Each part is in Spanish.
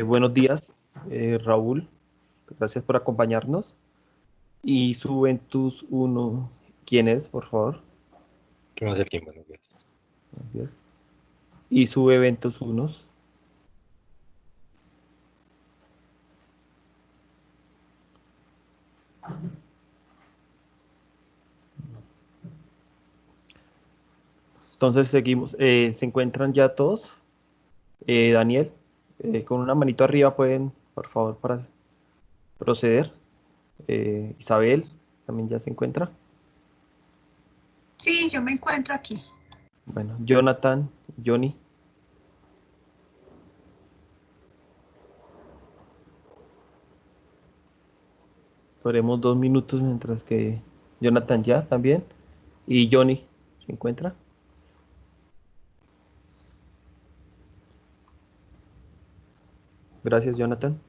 Buenos días, Raúl. Gracias por acompañarnos. Y Juventus uno, ¿quién es, por favor? ¿Qué más, Elkin? Buenos días. Gracias. Y sube eventos unos. Entonces seguimos. ¿Se encuentran ya todos? Daniel, con una manito arriba pueden, por favor, para proceder. Isabel, también ya se encuentra. Sí, yo me encuentro aquí. Bueno, Jonathan, Johnny. Esperemos 2 minutos mientras que Jonathan ya también. Y Johnny, ¿se encuentra? Gracias, Jonathan.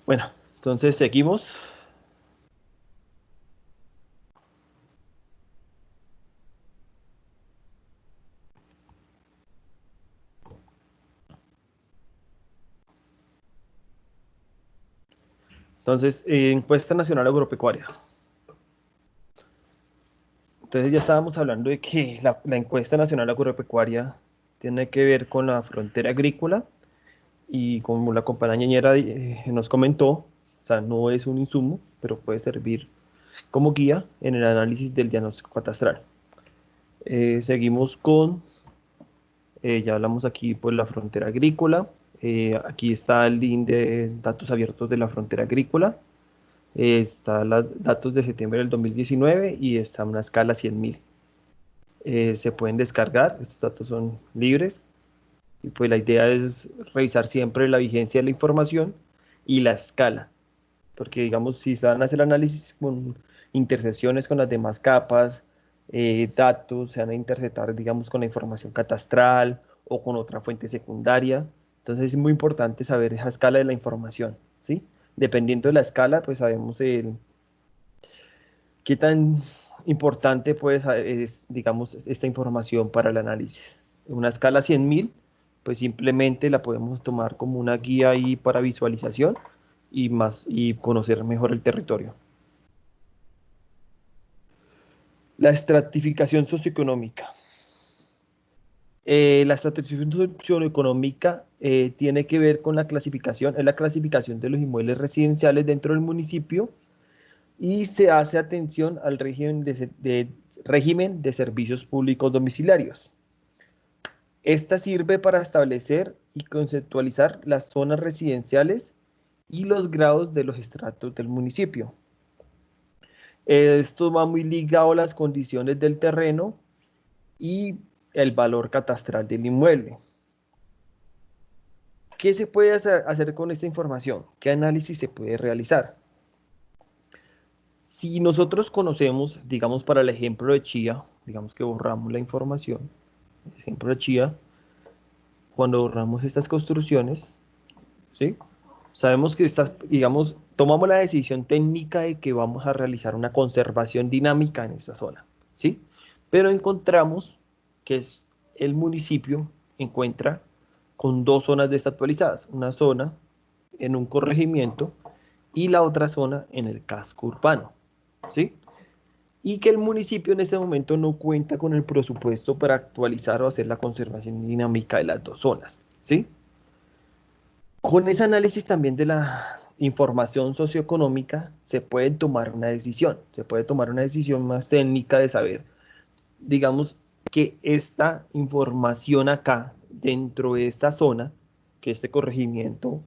Bueno, entonces seguimos. Entonces, encuesta nacional agropecuaria. Entonces ya estábamos hablando de que la encuesta nacional agropecuaria tiene que ver con la frontera agrícola y como la compañera nos comentó, o sea, no es un insumo, pero puede servir como guía en el análisis del diagnóstico catastral. Seguimos con, ya hablamos aquí por la frontera agrícola. Aquí está el link de datos abiertos de la frontera agrícola. Está los datos de septiembre del 2019 y está una escala 100.000. Se pueden descargar, estos datos son libres y pues la idea es revisar siempre la vigencia de la información y la escala, porque digamos si se van a hacer análisis con intersecciones con las demás capas, datos se van a interceptar digamos con la información catastral o con otra fuente secundaria, entonces es muy importante saber esa escala de la información, ¿sí? Dependiendo de la escala pues sabemos qué tan importante pues, es, digamos, esta información para el análisis. Una escala 100.000, pues simplemente la podemos tomar como una guía ahí para visualización y, más, y conocer mejor el territorio. La estratificación socioeconómica. La estratificación socioeconómica tiene que ver con la clasificación, es la clasificación de los inmuebles residenciales dentro del municipio y se hace atención al régimen de servicios públicos domiciliarios. Esta sirve para establecer y conceptualizar las zonas residenciales y los grados de los estratos del municipio. Esto va muy ligado a las condiciones del terreno y el valor catastral del inmueble. ¿Qué se puede hacer con esta información? ¿Qué análisis se puede realizar? Si nosotros conocemos, digamos para el ejemplo de Chía, digamos que borramos la información, ejemplo de Chía, cuando borramos estas construcciones, ¿sí? Sabemos que estas, digamos, tomamos la decisión técnica de que vamos a realizar una conservación dinámica en esta zona, ¿sí? Pero encontramos que el municipio encuentra con dos zonas desactualizadas, una zona en un corregimiento y la otra zona en el casco urbano, ¿sí? Y que el municipio en este momento no cuenta con el presupuesto para actualizar o hacer la conservación dinámica de las dos zonas, ¿sí? Con ese análisis también de la información socioeconómica se puede tomar una decisión, se puede tomar una decisión más técnica de saber, digamos, que esta información acá, dentro de esta zona, que este corregimiento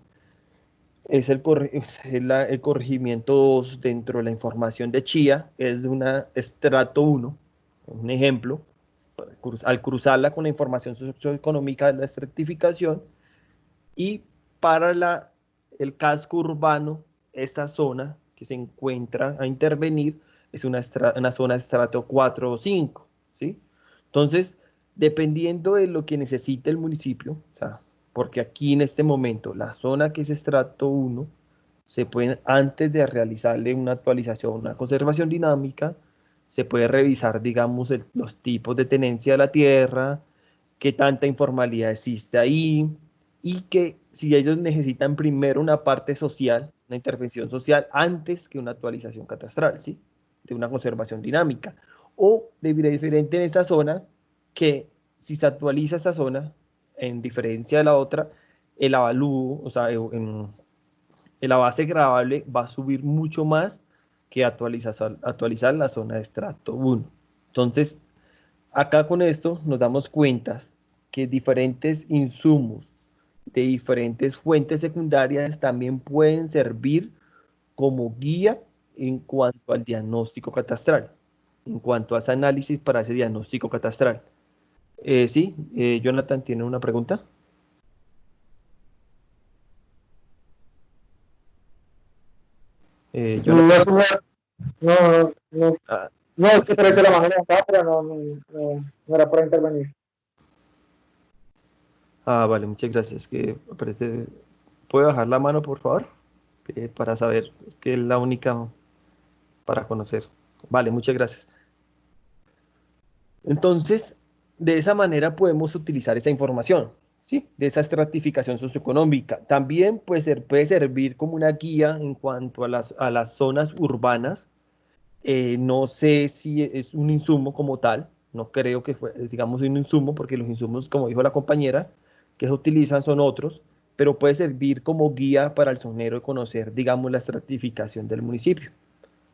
es el corregimiento 2 dentro de la información de Chía, es de una estrato 1, un ejemplo, al cruzarla con la información socioeconómica de la estratificación y para el casco urbano, esta zona que se encuentra a intervenir es una zona de estrato 4 o 5, ¿sí? Entonces, dependiendo de lo que necesite el municipio, o sea, porque aquí en este momento la zona que es estrato 1 se pueden, antes de realizarle una actualización, una conservación dinámica, se puede revisar, digamos, los tipos de tenencia de la tierra, qué tanta informalidad existe ahí, y que si ellos necesitan primero una parte social, una intervención social, antes que una actualización catastral, ¿sí? De una conservación dinámica. O de diferente en esta zona, que si se actualiza esta zona, en diferencia de la otra, el avalúo, o sea, la base gravable va a subir mucho más que actualizar la zona de estrato 1. Entonces, acá con esto nos damos cuenta que diferentes insumos de diferentes fuentes secundarias también pueden servir como guía en cuanto al diagnóstico catastral, en cuanto a ese análisis para ese diagnóstico catastral. Sí, Jonathan tiene una pregunta. No, Jonathan. no, no, Ah, no, es que parece la manera acá, pero no era para intervenir. vale, muchas gracias. Que aparece. ¿Puede bajar la mano, por favor? Para saber, es que es la única para conocer. Vale, muchas gracias. Entonces, de esa manera podemos utilizar esa información, ¿sí? De esa estratificación socioeconómica. También puede servir como una guía en cuanto a las zonas urbanas. No sé si es un insumo como tal, no creo que fue, digamos, un insumo, porque los insumos, como dijo la compañera, que se utilizan son otros, pero puede servir como guía para el zonero de conocer, digamos, la estratificación del municipio,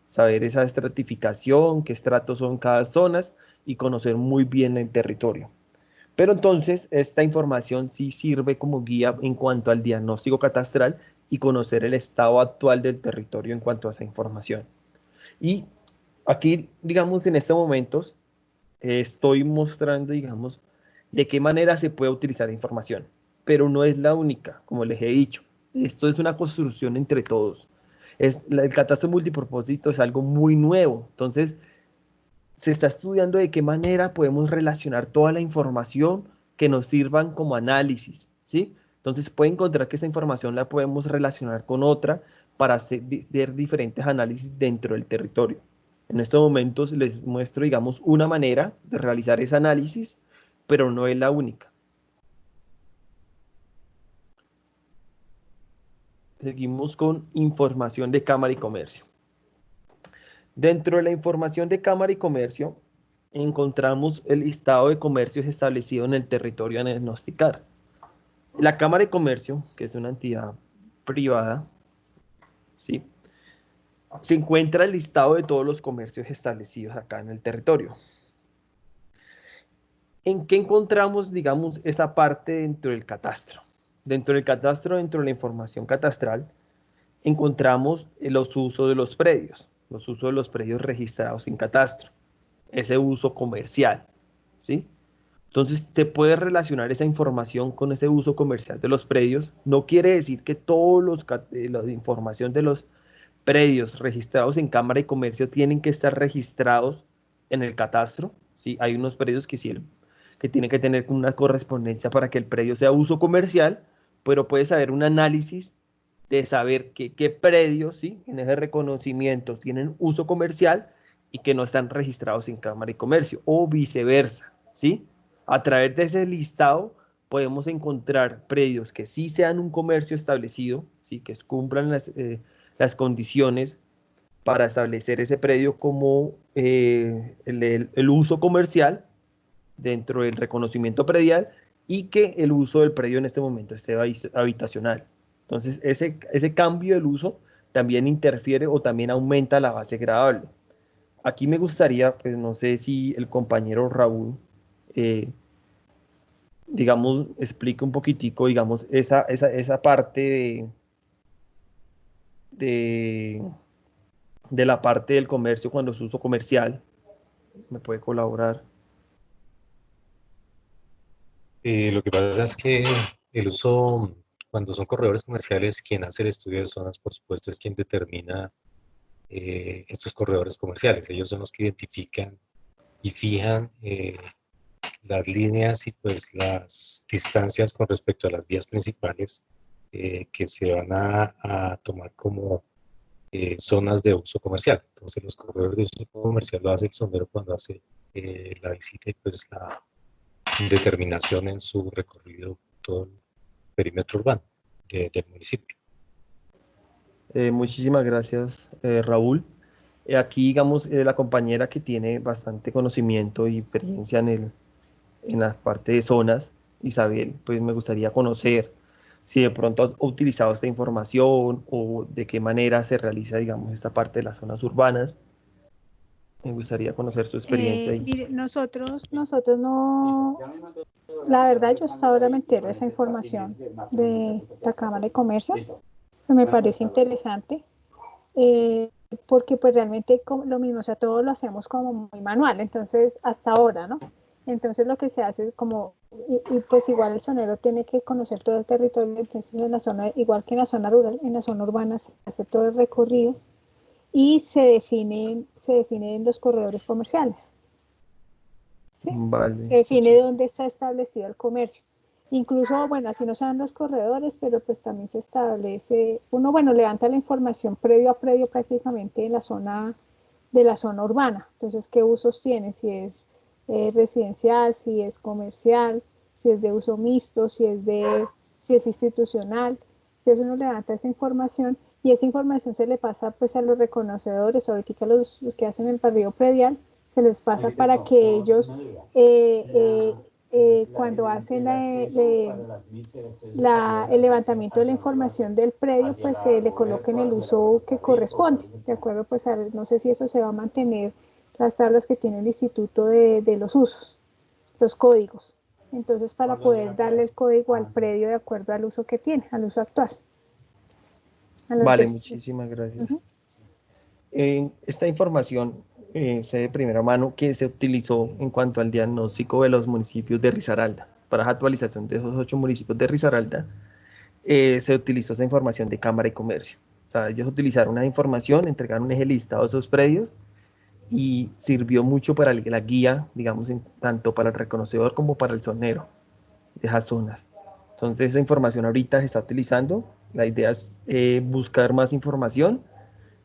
saber esa estratificación, qué estratos son cada zona y conocer muy bien el territorio. Pero entonces esta información sí sirve como guía en cuanto al diagnóstico catastral y conocer el estado actual del territorio en cuanto a esa información. Y aquí, digamos, en estos momentos, estoy mostrando, digamos, de qué manera se puede utilizar la información, pero no es la única, como les he dicho. Esto es una construcción entre todos. El catastro multipropósito es algo muy nuevo, entonces se está estudiando de qué manera podemos relacionar toda la información que nos sirvan como análisis, ¿sí? Entonces puede encontrar que esa información la podemos relacionar con otra para hacer diferentes análisis dentro del territorio. En estos momentos les muestro, digamos, una manera de realizar ese análisis, pero no es la única. Seguimos con información de Cámara y Comercio. Dentro de la información de Cámara y Comercio, encontramos el listado de comercios establecidos en el territorio a diagnosticar. La Cámara de Comercio, que es una entidad privada, ¿sí? Se encuentra el listado de todos los comercios establecidos acá en el territorio. ¿En qué encontramos, digamos, esa parte dentro del catastro? Dentro del catastro, dentro de la información catastral, encontramos los usos de los predios registrados en catastro, ese uso comercial, ¿sí? Entonces, se puede relacionar esa información con ese uso comercial de los predios. No quiere decir que todos la información de los predios registrados en Cámara de Comercio tienen que estar registrados en el catastro. ¿Sí? Hay unos predios que sí, que tienen que tener una correspondencia para que el predio sea uso comercial, pero puedes saber un análisis de saber qué predios, ¿sí? En ese reconocimiento tienen uso comercial y que no están registrados en Cámara de Comercio, o viceversa, ¿sí? A través de ese listado podemos encontrar predios que sí sean un comercio establecido, ¿sí? Que cumplan las condiciones para establecer ese predio como el uso comercial dentro del reconocimiento predial, y que el uso del predio en este momento esté habitacional. Entonces, ese cambio del uso también interfiere o también aumenta la base gravable. Aquí me gustaría, pues no sé si el compañero Raúl, eh, digamos, explique un poquitico, digamos, esa parte de, de la parte del comercio cuando es uso comercial. ¿Me puede colaborar? Lo que pasa es que el uso, cuando son corredores comerciales, quien hace el estudio de zonas, por supuesto, es quien determina estos corredores comerciales. Ellos son los que identifican y fijan las líneas y pues las distancias con respecto a las vías principales que se van a tomar como zonas de uso comercial. Entonces los corredores de uso comercial lo hace el sondero cuando hace la visita y pues la determinación en su recorrido todo el perímetro urbano del municipio. Muchísimas gracias, Raúl. Aquí, digamos, la compañera que tiene bastante conocimiento y experiencia en la parte de zonas, Isabel, pues me gustaría conocer si de pronto ha utilizado esta información o de qué manera se realiza, digamos, esta parte de las zonas urbanas. Me gustaría conocer su experiencia ahí. Mire, nosotros no, la verdad yo hasta ahora me entero de esa información de la Cámara de Comercio, que me parece interesante, porque pues realmente lo mismo, o sea, todo lo hacemos como muy manual, entonces hasta ahora, ¿no? Entonces lo que se hace es como, y pues igual el sonero tiene que conocer todo el territorio, entonces en la zona, igual que en la zona rural, en la zona urbana se hace todo el recorrido y se definen los corredores comerciales. ¿Sí? Vale. Se define dónde está establecido el comercio. Incluso, bueno, así no sean los corredores, pero pues también se establece, uno, bueno, levanta la información previo a previo prácticamente en de la zona urbana. Entonces, ¿qué usos tiene? Si es residencial, si es comercial, si es de uso mixto, si es institucional. Entonces uno levanta esa información y esa información se le pasa pues a los reconocedores, ahorita los que hacen el barrido predial, se les pasa para que ellos cuando hacen el levantamiento de la información del predio, pues le coloquen el uso que corresponde, ¿de acuerdo? Pues no sé si eso se va a mantener, las tablas que tiene el instituto de los usos, los códigos. Entonces, para poder darle el código al predio de acuerdo al uso que tiene, al uso actual. Vale, muchísimas gracias. Esta información sé de primera mano que se utilizó en cuanto al diagnóstico de los municipios de Risaralda. Para la actualización de esos 8 municipios de Risaralda, se utilizó esa información de Cámara y Comercio. O sea, ellos utilizaron una información, entregaron un eje listado de esos predios y sirvió mucho para la guía, digamos, tanto para el reconocedor como para el zonero de esas zonas. Entonces, esa información ahorita se está utilizando. La idea es buscar más información.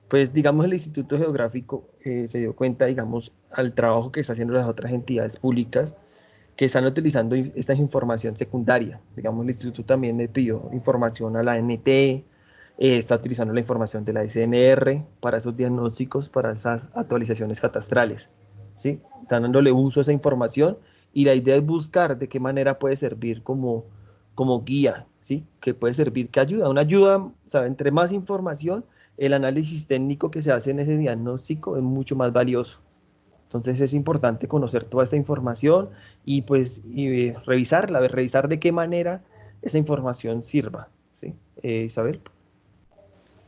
Pues, digamos, el Instituto Geográfico se dio cuenta, digamos, al trabajo que está haciendo las otras entidades públicas que están utilizando esta información secundaria. Digamos, el instituto también le pidió información a la NT, está utilizando la información de la SNR para esos diagnósticos, para esas actualizaciones catastrales, ¿sí? Están dándole uso a esa información y la idea es buscar de qué manera puede servir como guía, ¿sí? Que puede servir, que ayuda, una ayuda, o sea, entre más información, el análisis técnico que se hace en ese diagnóstico es mucho más valioso. Entonces es importante conocer toda esta información y pues revisarla, revisar de qué manera esa información sirva, ¿sí? Isabel.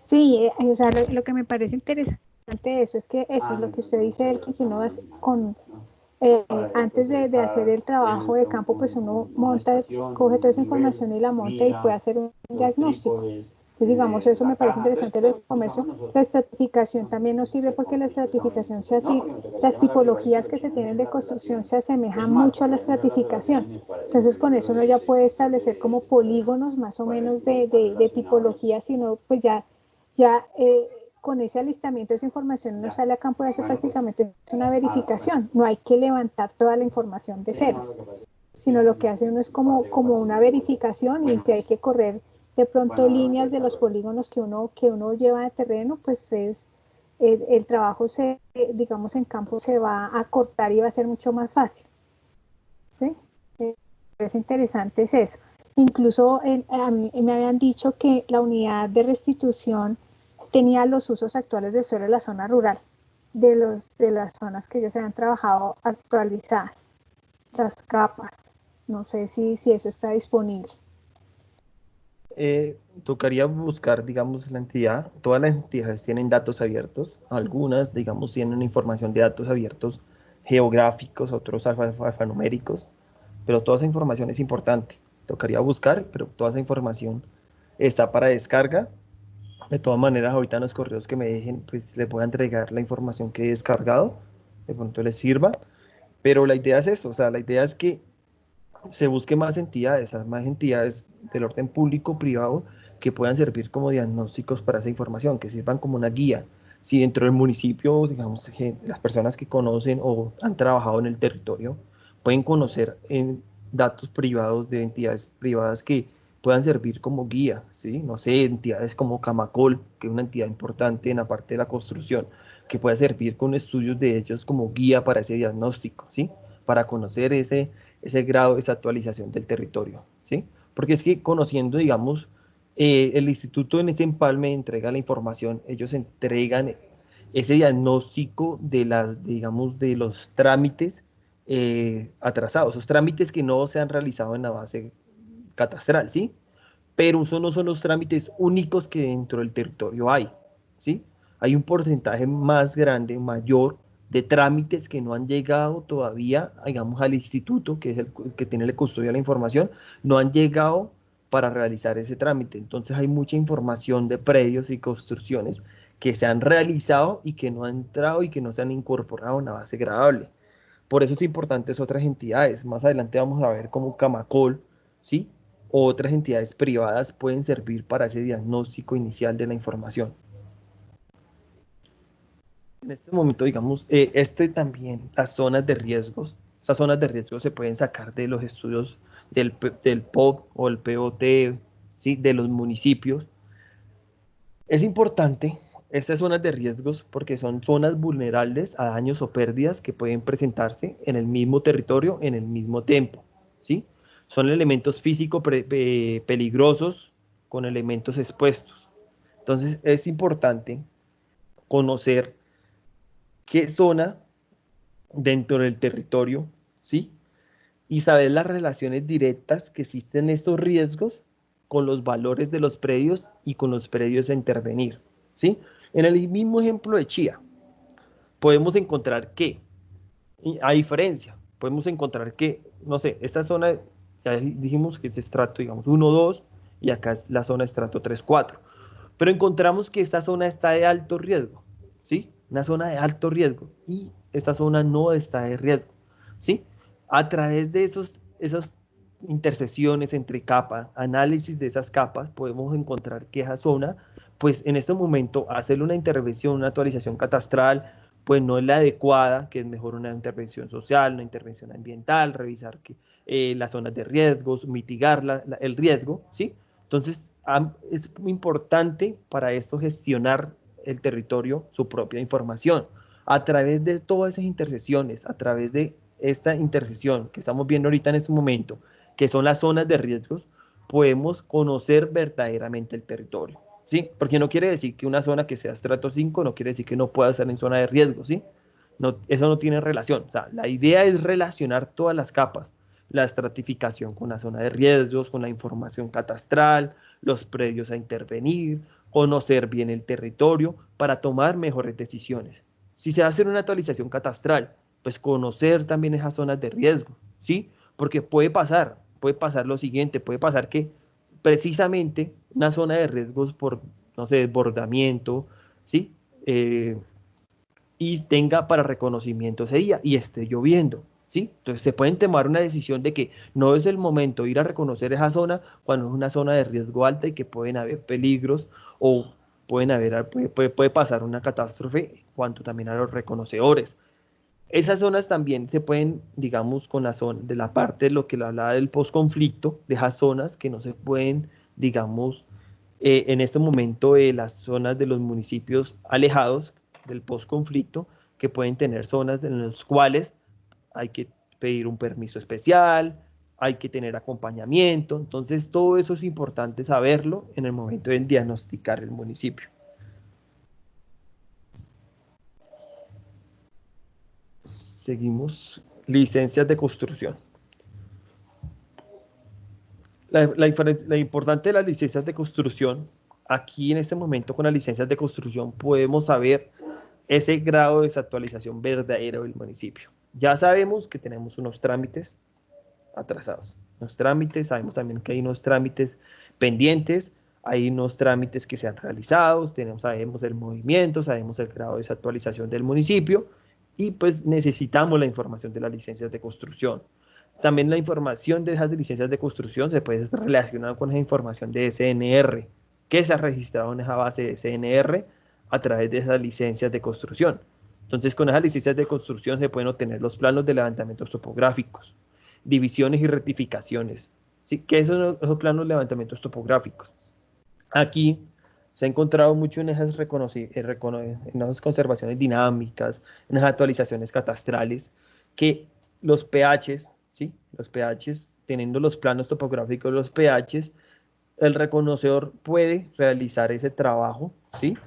Sí, o sea, lo que me parece interesante de eso es que eso es lo que usted dice, el que uno hace antes de hacer el trabajo de campo, pues uno monta, coge toda esa información y la monta y puede hacer un diagnóstico. Entonces, digamos, eso me parece interesante del comercio. La estratificación también nos sirve porque la estratificación se hace, las tipologías que se tienen de construcción se asemejan mucho a la estratificación. Entonces, con eso uno ya puede establecer como polígonos más o menos de tipologías, sino pues ya con ese alistamiento de esa información uno sale a campo y hace prácticamente una verificación. No hay que levantar toda la información de ceros, sino lo que hace uno es como una verificación y si hay que correr de pronto líneas de los polígonos que uno lleva de terreno, pues el trabajo digamos en campo se va a cortar y va a ser mucho más fácil. ¿Sí? Es interesante es eso. Incluso a mí me habían dicho que la unidad de restitución tenía los usos actuales del suelo de la zona rural, de las zonas que ellos habían trabajado actualizadas, las capas. No sé si eso está disponible. Tocaría buscar, digamos, la entidad. Todas las entidades tienen datos abiertos. Algunas, digamos, tienen información de datos abiertos geográficos, otros alfanuméricos, pero toda esa información es importante. Tocaría buscar, pero toda esa información está para descarga. De todas maneras, ahorita en los correos que me dejen, pues les voy a entregar la información que he descargado, de pronto les sirva. Pero la idea es eso, o sea, la idea es que se busque más entidades del orden público, privado, que puedan servir como diagnósticos para esa información, que sirvan como una guía. Si dentro del municipio, digamos, las personas que conocen o han trabajado en el territorio pueden conocer en datos privados de entidades privadas que puedan servir como guía, ¿sí? No sé, entidades como Camacol, que es una entidad importante en la parte de la construcción, que pueda servir con estudios de ellos como guía para ese diagnóstico, ¿sí? Para conocer ese grado, esa actualización del territorio, ¿sí? Porque es que conociendo, digamos, el instituto en ese empalme entrega la información, ellos entregan ese diagnóstico de digamos, de los trámites atrasados, esos trámites que no se han realizado en la base catastral, ¿sí? Pero esos no son los trámites únicos que dentro del territorio hay, ¿sí? Hay un porcentaje más grande, mayor, de trámites que no han llegado todavía, digamos, al instituto, que es el que tiene la custodia de la información, no han llegado para realizar ese trámite. Entonces hay mucha información de predios y construcciones que se han realizado y que no han entrado y que no se han incorporado en la base gradable. Por eso es importante otras entidades. Más adelante vamos a ver cómo Camacol, ¿sí? O otras entidades privadas pueden servir para ese diagnóstico inicial de la información. En este momento, digamos, también, las zonas de riesgos, esas zonas de riesgos se pueden sacar de los estudios del POC o el POT, ¿sí? De los municipios. Es importante estas zonas de riesgos porque son zonas vulnerables a daños o pérdidas que pueden presentarse en el mismo territorio en el mismo tiempo, ¿sí? Son elementos físicos peligrosos con elementos expuestos. Entonces es importante conocer qué zona dentro del territorio, ¿sí? Y saber las relaciones directas que existen en estos riesgos con los valores de los predios y con los predios a intervenir, ¿sí? En el mismo ejemplo de Chía, podemos encontrar que, a diferencia, podemos encontrar que, no sé, esta zona, ya dijimos que es estrato, digamos, 1, 2, y acá es la zona estrato 3, 4. Pero encontramos que esta zona está de alto riesgo, ¿sí? Una zona de alto riesgo, y esta zona no está de riesgo, ¿sí? A través de esas intersecciones entre capas, análisis de esas capas, podemos encontrar que esa zona, pues en este momento, hacerle una intervención, una actualización catastral, pues no es la adecuada, que es mejor una intervención social, una intervención ambiental, revisar las zonas de riesgos, mitigar el riesgo, ¿sí? Entonces, es muy importante para esto gestionar el territorio, su propia información. A través de todas esas intersecciones, a través de esta intersección que estamos viendo ahorita en este momento, que son las zonas de riesgos, podemos conocer verdaderamente el territorio, ¿sí? Porque no quiere decir que una zona que sea estrato 5 no quiere decir que no pueda estar en zona de riesgo, ¿sí? No, eso no tiene relación. O sea, la idea es relacionar todas las capas, la estratificación con la zona de riesgos, con la información catastral, los predios a intervenir, conocer bien el territorio para tomar mejores decisiones. Si se va a hacer una actualización catastral, pues conocer también esas zonas de riesgo, ¿sí? Porque puede pasar lo siguiente, puede pasar que precisamente una zona de riesgos por, no sé, desbordamiento, ¿sí? Y tenga para reconocimiento ese día y esté lloviendo, ¿sí? Entonces se pueden tomar una decisión de que no es el momento de ir a reconocer esa zona cuando es una zona de riesgo alta y que pueden haber peligros o puede pasar una catástrofe en cuanto también a los reconocedores. Esas zonas también se pueden, digamos, con la zona de la parte de lo que le hablaba del posconflicto, de esas zonas que no se pueden, digamos, en este momento de las zonas de los municipios alejados del posconflicto, que pueden tener zonas en las cuales hay que pedir un permiso especial, hay que tener acompañamiento. Entonces, todo eso es importante saberlo en el momento de diagnosticar el municipio. Seguimos. Licencias de construcción. La importante de las licencias de construcción, aquí en este momento con las licencias de construcción podemos saber ese grado de desactualización verdadero del municipio. Ya sabemos que tenemos unos trámites atrasados, unos trámites, sabemos también que hay unos trámites pendientes, hay unos trámites que se han realizado, sabemos el movimiento, sabemos el grado de desactualización del municipio Y pues necesitamos la información de las licencias de construcción. También la información de esas licencias de construcción se puede relacionar con esa información de SNR, que se ha registrado en esa base de SNR a través de esas licencias de construcción. Entonces, con esas licencias de construcción se pueden obtener los planos de levantamientos topográficos, divisiones y rectificaciones. ¿Sí? ¿Qué son esos planos de levantamientos topográficos? Aquí se ha encontrado mucho en esas, en esas conservaciones dinámicas, en esas actualizaciones catastrales, que los pHs, ¿sí? Los pHs, teniendo los planos topográficos, los pHs, el reconocedor puede realizar ese trabajo, ¿sí?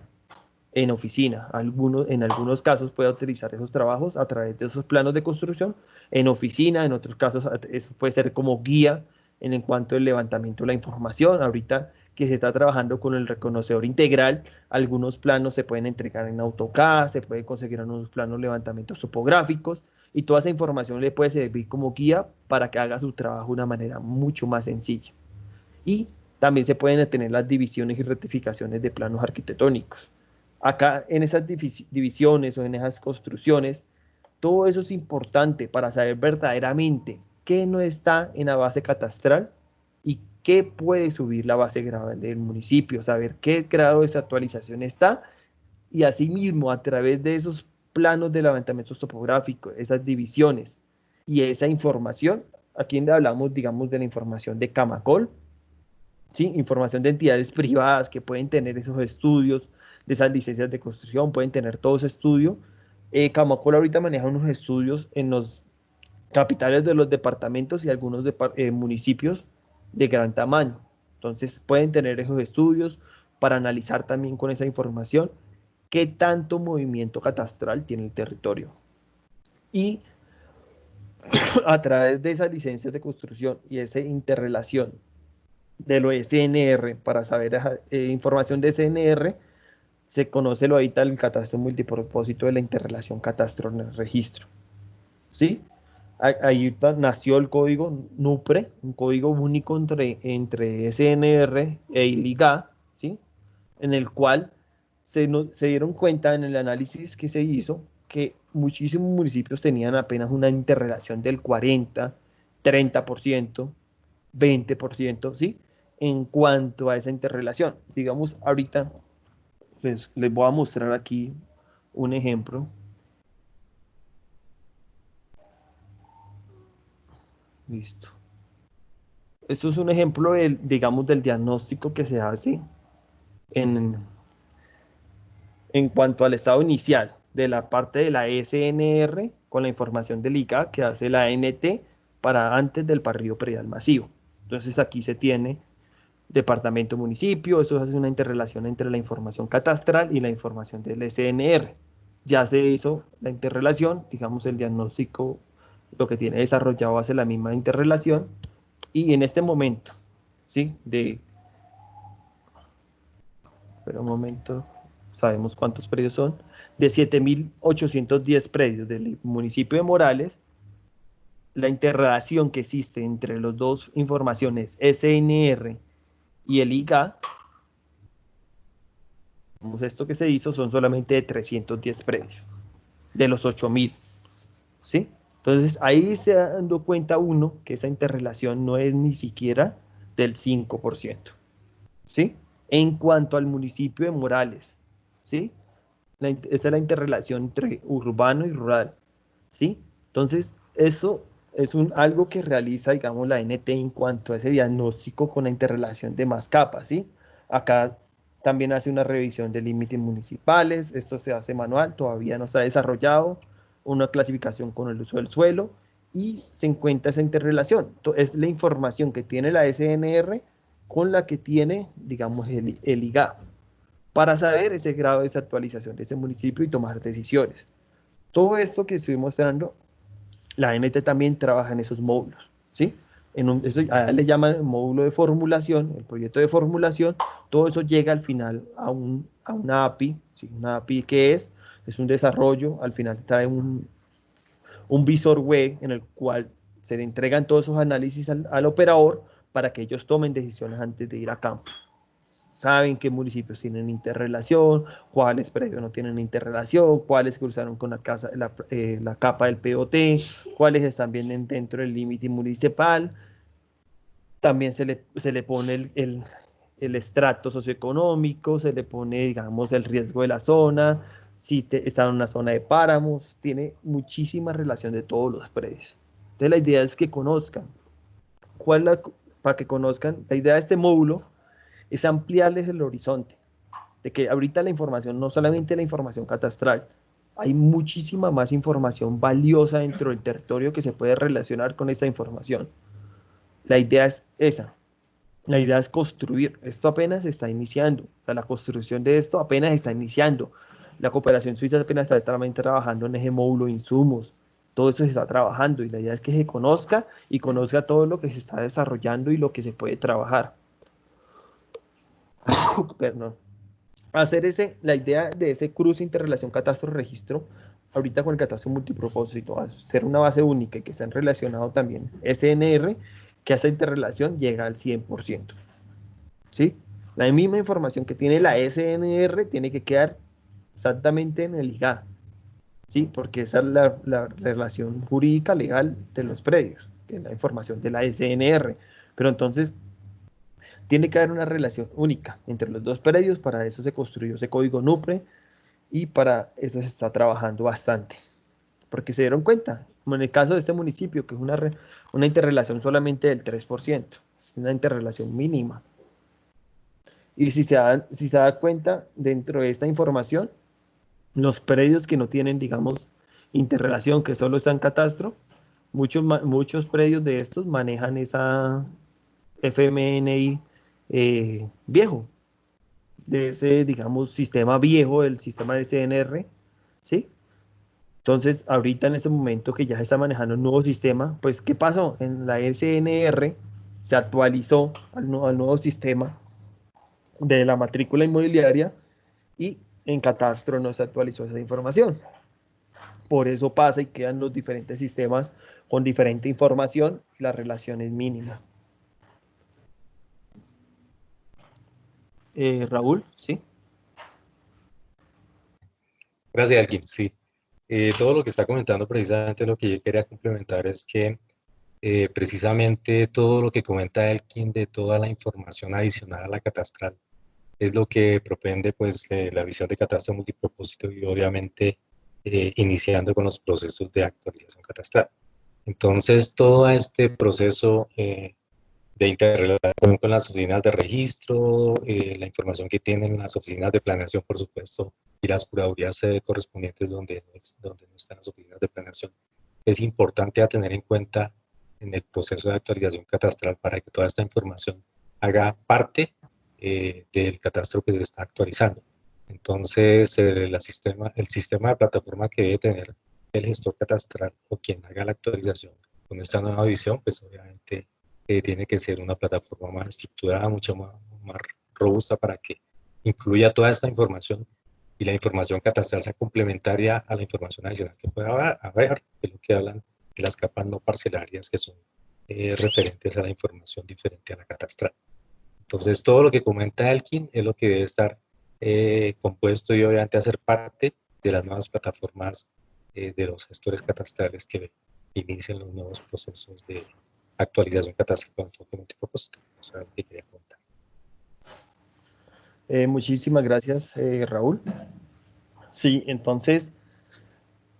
En oficina. En algunos casos puede utilizar esos trabajos a través de esos planos de construcción en oficina, en otros casos eso puede ser como guía en cuanto al levantamiento de la información. Ahorita que se está trabajando con el reconocedor integral, algunos planos se pueden entregar en AutoCAD, se puede conseguir unos planos levantamientos topográficos y toda esa información le puede servir como guía para que haga su trabajo de una manera mucho más sencilla. Y también se pueden tener las divisiones y rectificaciones de planos arquitectónicos. Acá en esas divisiones o en esas construcciones, todo eso es importante para saber verdaderamente qué no está en la base catastral y qué puede subir la base grabal del municipio, saber qué grado de desactualización está y asimismo a través de esos planos de levantamientos topográficos, esas divisiones y esa información, aquí hablamos, digamos, de la información de Camacol, ¿sí? Información de entidades privadas que pueden tener esos estudios de esas licencias de construcción, pueden tener todo ese estudio. Camacol ahorita maneja unos estudios en los capitales de los departamentos y algunos municipios de gran tamaño. Entonces pueden tener esos estudios para analizar también con esa información qué tanto movimiento catastral tiene el territorio. Y a través de esas licencias de construcción y esa interrelación de lo SNR para saber información de SNR, se conoce lo ahorita el catastro multipropósito de la interrelación catastro en el registro. ¿Sí? Ahí nació el código NUPRE, un código único entre SNR e ILIGA, ¿sí? En el cual se dieron cuenta en el análisis que se hizo que muchísimos municipios tenían apenas una interrelación del 40, 30%, 20%, ¿sí? En cuanto a esa interrelación. Digamos, ahorita les voy a mostrar aquí un ejemplo. Listo. Esto es un ejemplo, digamos, del diagnóstico que se hace en cuanto al estado inicial de la parte de la SNR con la información del ICA que hace la NT para antes del barrido predial masivo. Entonces aquí se tiene departamento, municipio, eso hace una interrelación entre la información catastral y la información del SNR. Ya se hizo la interrelación, digamos el diagnóstico, lo que tiene desarrollado hace la misma interrelación, y en este momento, ¿sí? Espera un momento, sabemos cuántos predios son, de 7.810 predios del municipio de Morales, la interrelación que existe entre las dos informaciones, SNR y el IGA, esto que se hizo son solamente de 310 predios, de los 8.000, ¿sí? Entonces ahí se da dando cuenta uno que esa interrelación no es ni siquiera del 5%, ¿sí? En cuanto al municipio de Morales, ¿sí? Esa es la interrelación entre urbano y rural, ¿sí? Entonces eso es algo que realiza, digamos, la NT en cuanto a ese diagnóstico con la interrelación de más capas, ¿sí? Acá también hace una revisión de límites municipales, esto se hace manual, todavía no está desarrollado, una clasificación con el uso del suelo y se encuentra esa interrelación. Es la información que tiene la SNR con la que tiene, digamos, el IGA, para saber ese grado de desactualización de ese municipio y tomar decisiones. Todo esto que estoy mostrando, la NT también trabaja en esos módulos, ¿sí? Eso le llaman el módulo de formulación, el proyecto de formulación, todo eso llega al final a una API, ¿sí? Una API que es un desarrollo, al final trae un visor web en el cual se le entregan todos esos análisis al operador para que ellos tomen decisiones antes de ir a campo. saben qué municipios tienen interrelación, cuáles predios no tienen interrelación, cuáles cruzaron con la capa del POT, cuáles están bien dentro del límite municipal. También se le pone el estrato socioeconómico, se le pone, digamos, el riesgo de la zona, si está en una zona de páramos, tiene muchísima relación de todos los predios. Entonces la idea es que conozcan. Para que conozcan, la idea de este módulo es ampliarles el horizonte, de que ahorita la información, no solamente la información catastral, hay muchísima más información valiosa dentro del territorio que se puede relacionar con esta información. La idea es esa. La idea es construir. Esto apenas está iniciando. O sea, la construcción de esto apenas está iniciando. La cooperación suiza apenas está también trabajando en ese módulo de insumos. Todo eso se está trabajando y la idea es que se conozca y conozca todo lo que se está desarrollando y lo que se puede trabajar. Perdón. La idea de ese cruce interrelación catastro-registro, ahorita con el catastro multipropósito, va a ser una base única y que estén relacionados también SNR, que esa interrelación llega al 100%. ¿Sí? La misma información que tiene la SNR tiene que quedar exactamente en el IGA. ¿Sí? Porque esa es la relación jurídica legal de los predios, que es la información de la SNR. Pero entonces tiene que haber una relación única entre los dos predios, para eso se construyó ese código NUPRE y para eso se está trabajando bastante. Porque se dieron cuenta, como en el caso de este municipio, que es una interrelación solamente del 3%, es una interrelación mínima. Y si se da cuenta, dentro de esta información, los predios que no tienen, digamos, interrelación, que solo están en catastro, muchos predios de estos manejan esa FMNI viejo, de ese, digamos, sistema viejo, el sistema de CNR, ¿sí? Entonces, ahorita en este momento que ya se está manejando un nuevo sistema, pues, ¿qué pasó? En la SNR se actualizó al nuevo sistema de la matrícula inmobiliaria y en catastro no se actualizó esa información. Por eso pasa y quedan los diferentes sistemas con diferente información, la relación es mínima. Raúl, ¿sí? Gracias, Elkin. Sí. Todo lo que está comentando, precisamente lo que yo quería complementar es que precisamente todo lo que comenta Elkin de toda la información adicional a la catastral es lo que propende pues la visión de catastro multipropósito y obviamente iniciando con los procesos de actualización catastral. Entonces, todo este proceso de interrelación con las oficinas de registro, la información que tienen las oficinas de planeación, por supuesto, y las curadurías correspondientes donde no están las oficinas de planeación, es importante a tener en cuenta en el proceso de actualización catastral para que toda esta información haga parte del catastro que se está actualizando. Entonces, el sistema de plataforma que debe tener el gestor catastral o quien haga la actualización con esta nueva visión, pues obviamente tiene que ser una plataforma más estructurada, mucho más robusta para que incluya toda esta información y la información catastral sea complementaria a la información adicional que pueda haber, de lo que hablan de las capas no parcelarias que son referentes a la información diferente a la catastral. Entonces, todo lo que comenta Elkin es lo que debe estar compuesto y obviamente hacer parte de las nuevas plataformas de los gestores catastrales que inician los nuevos procesos de actualización catastral con enfoque multipropósito. O sea, lo que quería contar. Muchísimas gracias, Raúl. Sí, entonces,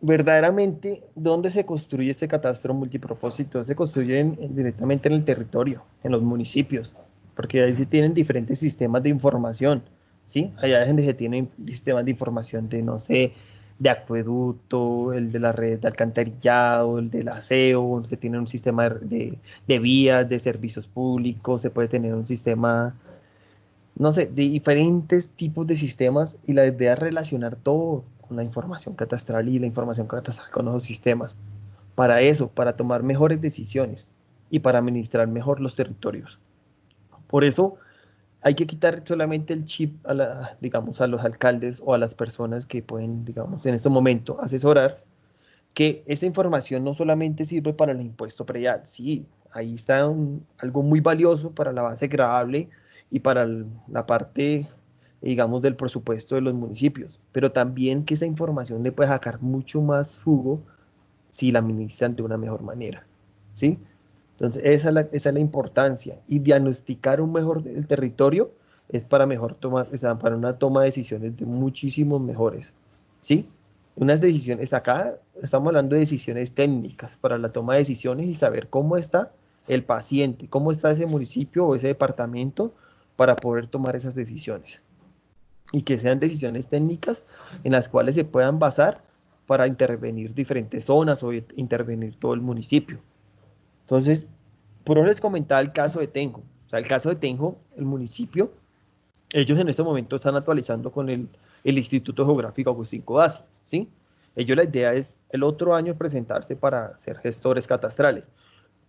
verdaderamente, ¿dónde se construye este catastro multipropósito? Se construye directamente en el territorio, en los municipios, porque ahí sí tienen diferentes sistemas de información, ¿sí? Allá es donde se tienen sistemas de información de, no sé, de acueducto, el de la red de alcantarillado, el del aseo, se tiene un sistema de vías, de servicios públicos, se puede tener un sistema, no sé, de diferentes tipos de sistemas, y la idea es relacionar todo con la información catastral y la información catastral con los sistemas. Para eso, para tomar mejores decisiones y para administrar mejor los territorios. Por eso hay que quitar solamente el chip digamos, a los alcaldes o a las personas que pueden, digamos, en este momento asesorar, que esa información no solamente sirve para el impuesto predial. Sí, ahí está algo muy valioso para la base gravable y para la parte, digamos, del presupuesto de los municipios, pero también que esa información le puede sacar mucho más jugo si la administran de una mejor manera, ¿sí? Entonces, esa es la importancia. Y diagnosticar un mejor el territorio es para mejor tomar, o sea, para una toma de decisiones de muchísimos mejores, ¿sí? Unas decisiones, acá estamos hablando de decisiones técnicas para la toma de decisiones y saber cómo está el paciente, cómo está ese municipio o ese departamento para poder tomar esas decisiones. Y que sean decisiones técnicas en las cuales se puedan basar para intervenir diferentes zonas o intervenir todo el municipio. Entonces, por eso les comentaba el caso de Tenjo. O sea, el caso de Tenjo, el municipio, ellos en este momento están actualizando con el Instituto Geográfico Agustín Codazzi, ¿sí? Ellos la idea es el otro año presentarse para ser gestores catastrales,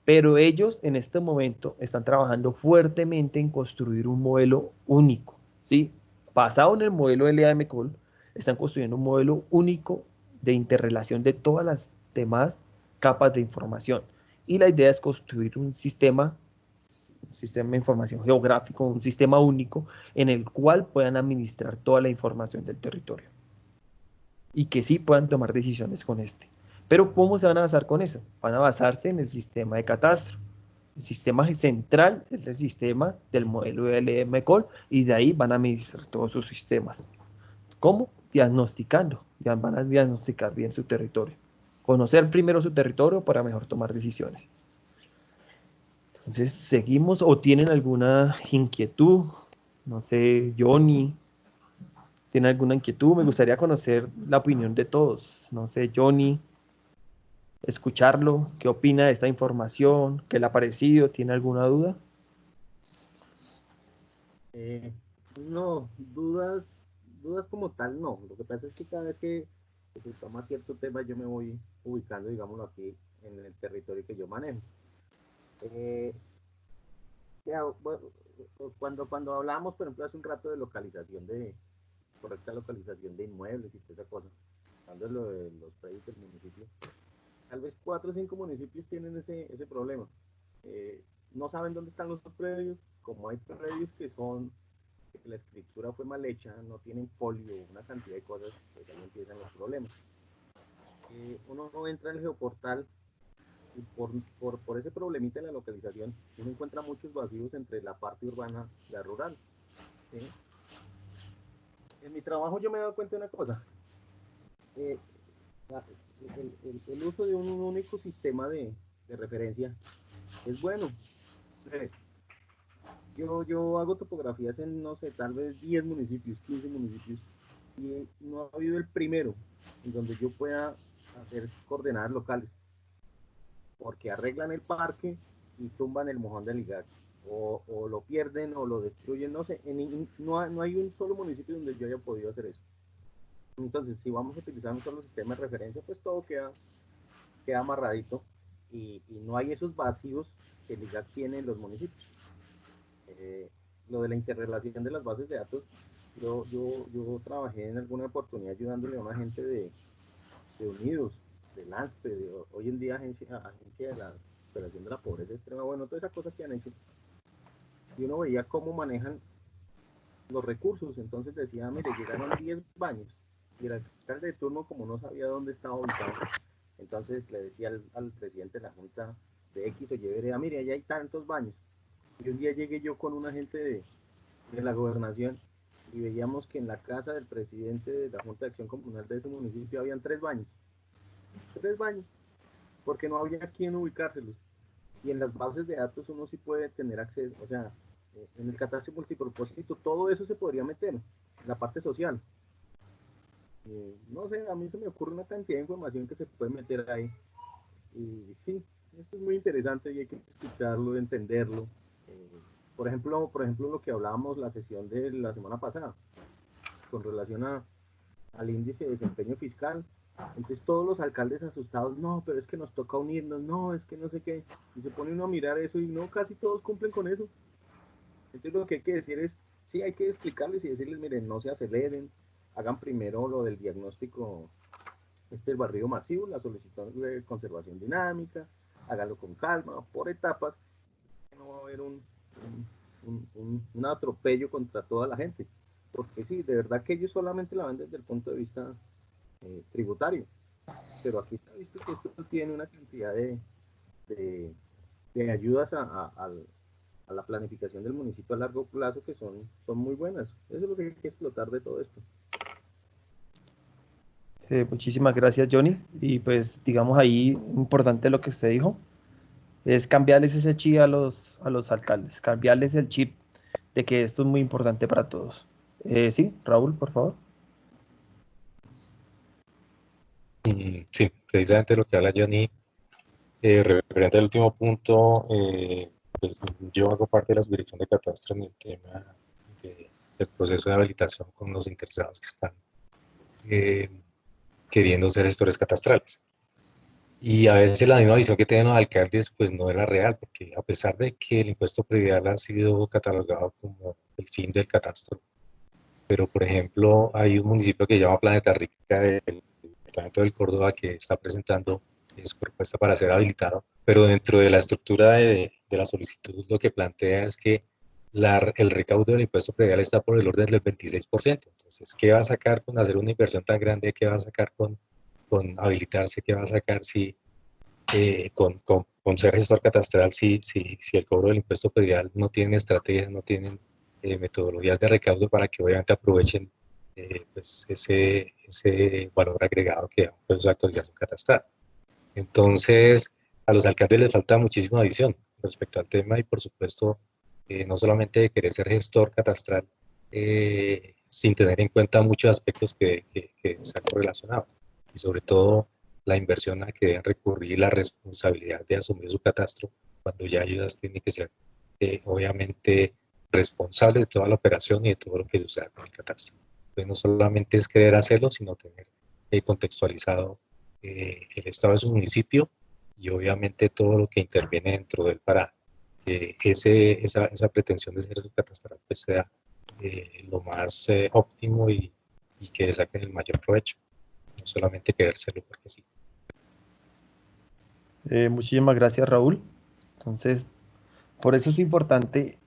pero ellos en este momento están trabajando fuertemente en construir un modelo único, ¿sí? Basado en el modelo de LAMCOL, están construyendo un modelo único de interrelación de todas las demás capas de información. Y la idea es construir un sistema de información geográfico, un sistema único en el cual puedan administrar toda la información del territorio y que sí puedan tomar decisiones con este. Pero ¿cómo se van a basar con eso? Van a basarse en el sistema de catastro. El sistema central es el sistema del modelo de LMCOL y de ahí van a administrar todos sus sistemas. ¿Cómo? Diagnosticando. Ya van a diagnosticar bien su territorio. Conocer primero su territorio para mejor tomar decisiones. Entonces, ¿seguimos o tienen alguna inquietud? No sé, Johnny, ¿tiene alguna inquietud? Me gustaría conocer la opinión de todos. No sé, Johnny, escucharlo, qué opina de esta información, qué le ha parecido, ¿tiene alguna duda? No, dudas como tal no. Lo que pasa es que cada vez que se toma cierto tema yo me voy ubicando, digámoslo aquí, en el territorio que yo manejo. Eh, ya, bueno, cuando hablamos, por ejemplo, hace un rato de localización correcta localización de inmuebles y toda esa cosa, hablando de, de los predios del municipio, tal vez 4 o 5 municipios tienen ese problema. No saben dónde están los predios, como hay predios que la escritura fue mal hecha, no tienen folio, una cantidad de cosas, pues ahí empiezan los problemas. Uno no entra en el geoportal y por ese problemita en la localización, uno encuentra muchos vacíos entre la parte urbana y la rural. ¿Sí? En mi trabajo yo me he dado cuenta de una cosa. Eh, el uso de un único sistema de referencia es bueno. Yo hago topografías en, no sé, tal vez 10 municipios, 15 municipios, y no ha habido el primero en donde yo pueda hacer coordenadas locales, porque arreglan el parque y tumban el mojón del IGAC, o lo pierden o lo destruyen, no sé, no hay un solo municipio donde yo haya podido hacer eso. Entonces, si vamos a utilizar un solo sistema de referencia, pues todo queda amarradito y no hay esos vacíos que el IGAC tiene en los municipios. Lo de la interrelación de las bases de datos, yo trabajé en alguna oportunidad ayudándole a una gente de Unidos, de LANSPE, hoy en día agencia de la superación de la pobreza extrema, bueno, toda esa cosa que han hecho. Y uno veía cómo manejan los recursos, entonces decía, mire, llegaron 10 baños, y el alcalde de turno, como no sabía dónde estaba ubicado, entonces le decía al presidente de la junta de X o Y vereda, mire, allá hay tantos baños. Y un día llegué yo con un agente de la gobernación y veíamos que en la casa del presidente de la Junta de Acción Comunal de ese municipio habían 3 baños. 3 baños, porque no había quien ubicárselos. Y en las bases de datos uno sí puede tener acceso, o sea, en el catastro multipropósito, todo eso se podría meter en la parte social. No sé, a mí se me ocurre una cantidad de información que se puede meter ahí. Y sí, esto es muy interesante y hay que escucharlo, entenderlo. Por ejemplo, lo que hablábamos la sesión de la semana pasada, con relación al índice de desempeño fiscal. Entonces todos los alcaldes asustados, no, pero es que nos toca unirnos, no, es que no sé qué. Y se pone uno a mirar eso y no, casi todos cumplen con eso. Entonces lo que hay que decir es, sí, hay que explicarles y decirles, miren, no se aceleren, hagan primero lo del diagnóstico, el barrido masivo, la solicitud de conservación dinámica, hágalo con calma, por etapas, no va a haber un atropello contra toda la gente. Porque sí, de verdad que ellos solamente la ven desde el punto de vista tributario. Pero aquí está visto que esto tiene una cantidad de ayudas a la planificación del municipio a largo plazo que son muy buenas. Eso es lo que hay que explotar de todo esto. Muchísimas gracias, Johnny. Y pues, digamos ahí, importante lo que usted dijo, es cambiarles ese chip a los alcaldes, cambiarles el chip de que esto es muy importante para todos. Sí, Raúl, por favor. Sí, precisamente lo que habla Johnny, referente al último punto, pues yo hago parte de la subdirección de catastro en el tema del proceso de habilitación con los interesados que están queriendo ser gestores catastrales. Y a veces la misma visión que tienen los alcaldes pues no es la real, porque a pesar de que el impuesto predial ha sido catalogado como el fin del catastro, pero por ejemplo hay un municipio que se llama Planeta Rica del departamento del Córdoba que está presentando su propuesta para ser habilitado, pero dentro de la estructura de la solicitud lo que plantea es que el recaudo del impuesto predial está por el orden del 26%. Entonces, ¿qué va a sacar con hacer una inversión tan grande? ¿Qué va a sacar con habilitarse? ¿Qué va a sacar si con ser gestor catastral si el cobro del impuesto predial no tienen estrategias, no tienen metodologías de recaudo para que obviamente aprovechen pues ese valor agregado que da un proceso de actualización catastral? Entonces, a los alcaldes les falta muchísima visión respecto al tema y, por supuesto, no solamente de querer ser gestor catastral, sin tener en cuenta muchos aspectos que están correlacionados. Y sobre todo, la inversión a la que deben recurrir y la responsabilidad de asumir su catastro, cuando ya ellos tienen que ser, obviamente, responsables de toda la operación y de todo lo que suceda con el catastro. Entonces, no solamente es querer hacerlo, sino tener contextualizado el estado de su municipio y obviamente todo lo que interviene dentro de él para que esa pretensión de ser su catastral pues sea lo más óptimo y que le saquen el mayor provecho, no solamente querérselo porque sí. Muchísimas gracias, Raúl. Entonces, por eso es importante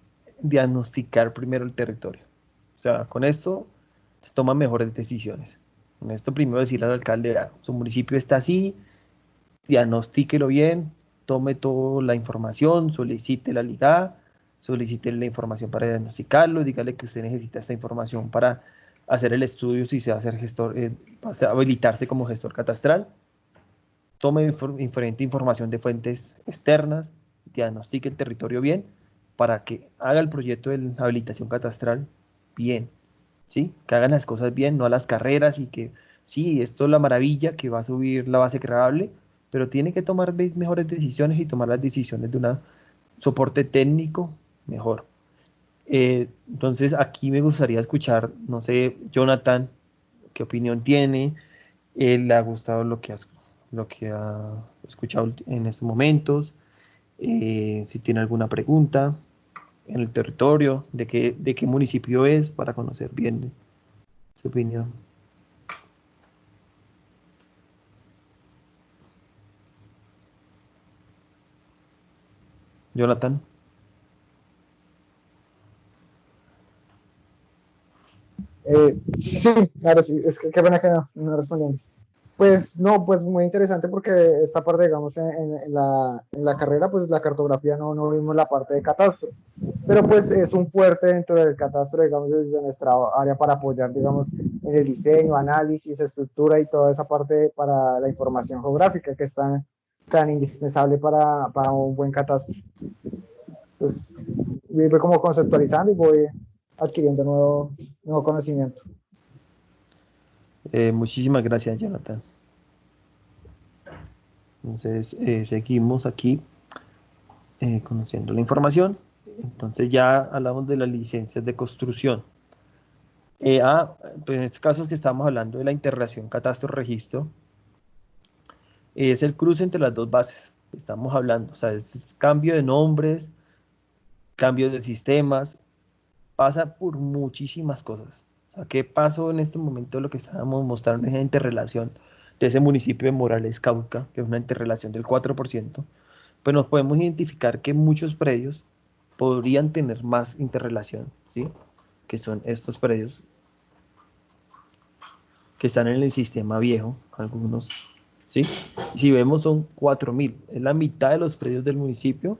diagnosticar primero el territorio. O sea, con esto se toman mejores decisiones. Con esto primero decirle al alcalde, "Vea, su municipio está así, diagnostíquelo bien, tome toda la información, solicite la ligada, solicite la información para diagnosticarlo, dígale que usted necesita esta información para hacer el estudio si se va a hacer gestor, para habilitarse como gestor catastral, tome diferente información de fuentes externas, diagnostique el territorio bien para que haga el proyecto de la habilitación catastral bien, ¿sí? Que hagan las cosas bien, no a las carreras y que, sí, esto es la maravilla que va a subir la base gravable, pero tiene que tomar mejores decisiones y tomar las decisiones de un soporte técnico mejor. Entonces, aquí me gustaría escuchar, no sé, Jonathan, qué opinión tiene, le ha gustado lo que ha escuchado en estos momentos, si tiene alguna pregunta en el territorio, de qué municipio es, para conocer bien su opinión. Jonathan. Sí, claro, sí, es que qué pena que no respondías. Pues no, pues muy interesante porque esta parte, digamos, en la carrera, pues la cartografía no vimos la parte de catastro, pero pues es un fuerte dentro del catastro, digamos, desde nuestra área para apoyar, digamos, en el diseño, análisis, estructura y toda esa parte para la información geográfica que es tan indispensable para un buen catastro. Pues voy como conceptualizando y voy adquiriendo nuevo conocimiento. Muchísimas gracias, Jonathan. Entonces, seguimos aquí conociendo la información. Entonces, ya hablamos de las licencias de construcción. Pues en estos casos que estamos hablando de la interrelación catastro-registro, es el cruce entre las dos bases que estamos hablando. O sea, es cambio de nombres, cambio de sistemas, pasa por muchísimas cosas. O sea, ¿qué pasó en este momento? Lo que estábamos mostrando es la interrelación de ese municipio de Morales, Cauca, que es una interrelación del 4%, pues nos podemos identificar que muchos predios podrían tener más interrelación, ¿sí? Que son estos predios que están en el sistema viejo, algunos, ¿sí? Si vemos son 4.000, es la mitad de los predios del municipio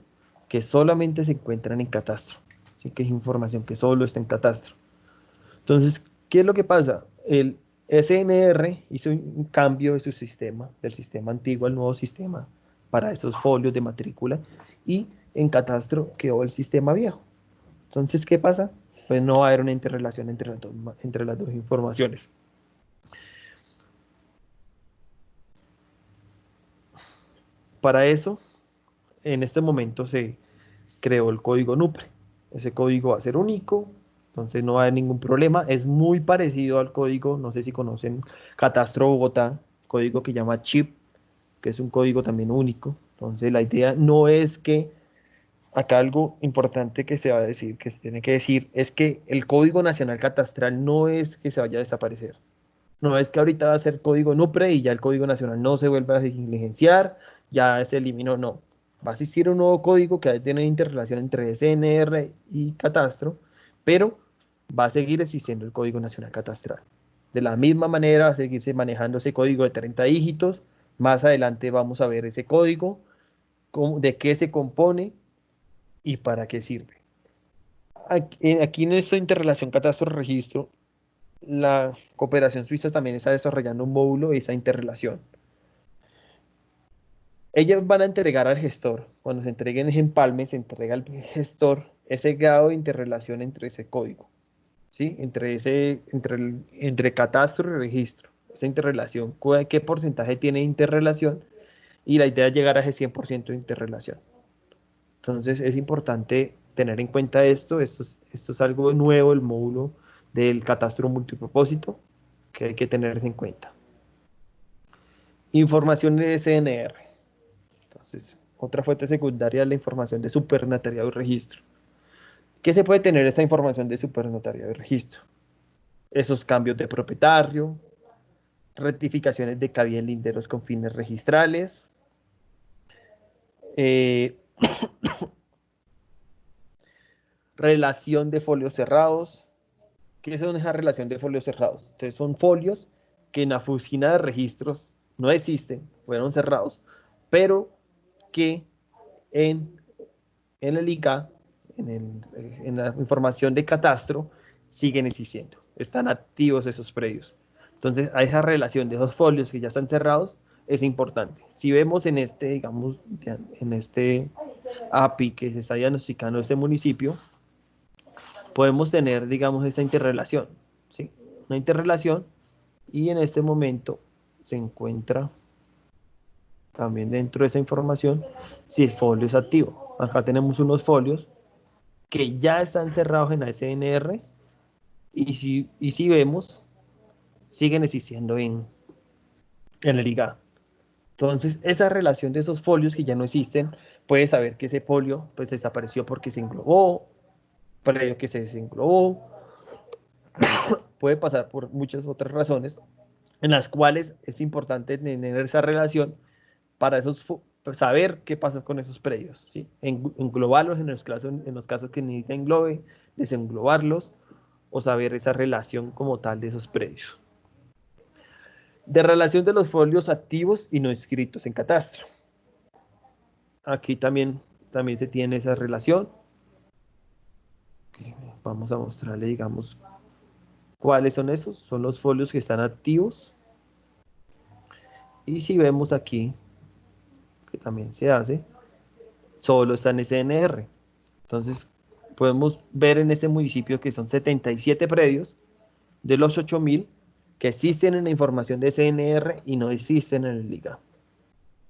que solamente se encuentran en catastro, ¿sí? Que es información que solo está en catastro. Entonces, ¿qué es lo que pasa? El SNR hizo un cambio de su sistema, del sistema antiguo al nuevo sistema, para esos folios de matrícula, y en catastro quedó el sistema viejo. Entonces, ¿qué pasa? Pues no va a haber una interrelación entre las dos informaciones. Para eso, en este momento se creó el código NUPRE. Ese código va a ser único, entonces no va a haber ningún problema. Es muy parecido al código, no sé si conocen Catastro Bogotá, código que llama CHIP, que es un código también único. Entonces la idea no es que, acá algo importante que se va a decir, que se tiene que decir, es que el Código Nacional Catastral no es que se vaya a desaparecer. No es que ahorita va a ser código NUPRE y ya el Código Nacional no se vuelve a diligenciar, ya se eliminó, no. Va a existir un nuevo código que va a tener interrelación entre SNR y Catastro, pero va a seguir existiendo el Código Nacional Catastral. De la misma manera va a seguirse manejando ese código de 30 dígitos. Más adelante vamos a ver ese código, de qué se compone y para qué sirve. Aquí en esta interrelación catastro-registro, la cooperación suiza también está desarrollando un módulo de esa interrelación. Ellos van a entregar al gestor, cuando se entreguen ese empalme, se entrega al gestor ese grado de interrelación entre ese código, ¿sí? Entre catastro y registro, esa interrelación, qué porcentaje tiene de interrelación, y la idea es llegar a ese 100% de interrelación. Entonces es importante tener en cuenta esto es algo nuevo, el módulo del catastro multipropósito, que hay que tener en cuenta. Información de SNR. Entonces, otra fuente secundaria es la información de supernotariado y registro. ¿Qué se puede tener esta información de supernotariado y registro? Esos cambios de propietario, rectificaciones de cabida en linderos con fines registrales, relación de folios cerrados. ¿Qué son esa relación de folios cerrados? Entonces son folios que en la oficina de registros no existen, fueron cerrados, pero que en el ICA, en la información de catastro, siguen existiendo, están activos esos predios. Entonces, a esa relación de esos folios que ya están cerrados es importante. Si vemos en este, digamos, en este API que se está diagnosticando este municipio, podemos tener, digamos, esta interrelación, ¿sí? Una interrelación, y en este momento se encuentra también dentro de esa información si el folio es activo. Acá tenemos unos folios que ya están cerrados en la SNR, y si vemos, siguen existiendo en el IGA. Entonces, esa relación de esos folios que ya no existen, puede saber que ese folio pues desapareció porque se englobó, previo que se desenglobó, puede pasar por muchas otras razones en las cuales es importante tener esa relación para saber qué pasó con esos predios, ¿sí? Englobarlos en los casos que necesita englobe, desenglobarlos, o saber esa relación como tal de esos predios. De relación de los folios activos y no inscritos en catastro. Aquí también se tiene esa relación. Vamos a mostrarle, digamos, cuáles son esos. Son los folios que están activos. Y si vemos aquí, que también se hace, solo está en SNR. Entonces, podemos ver en este municipio que son 77 predios de los 8.000 que existen en la información de SNR y no existen en el LIGA.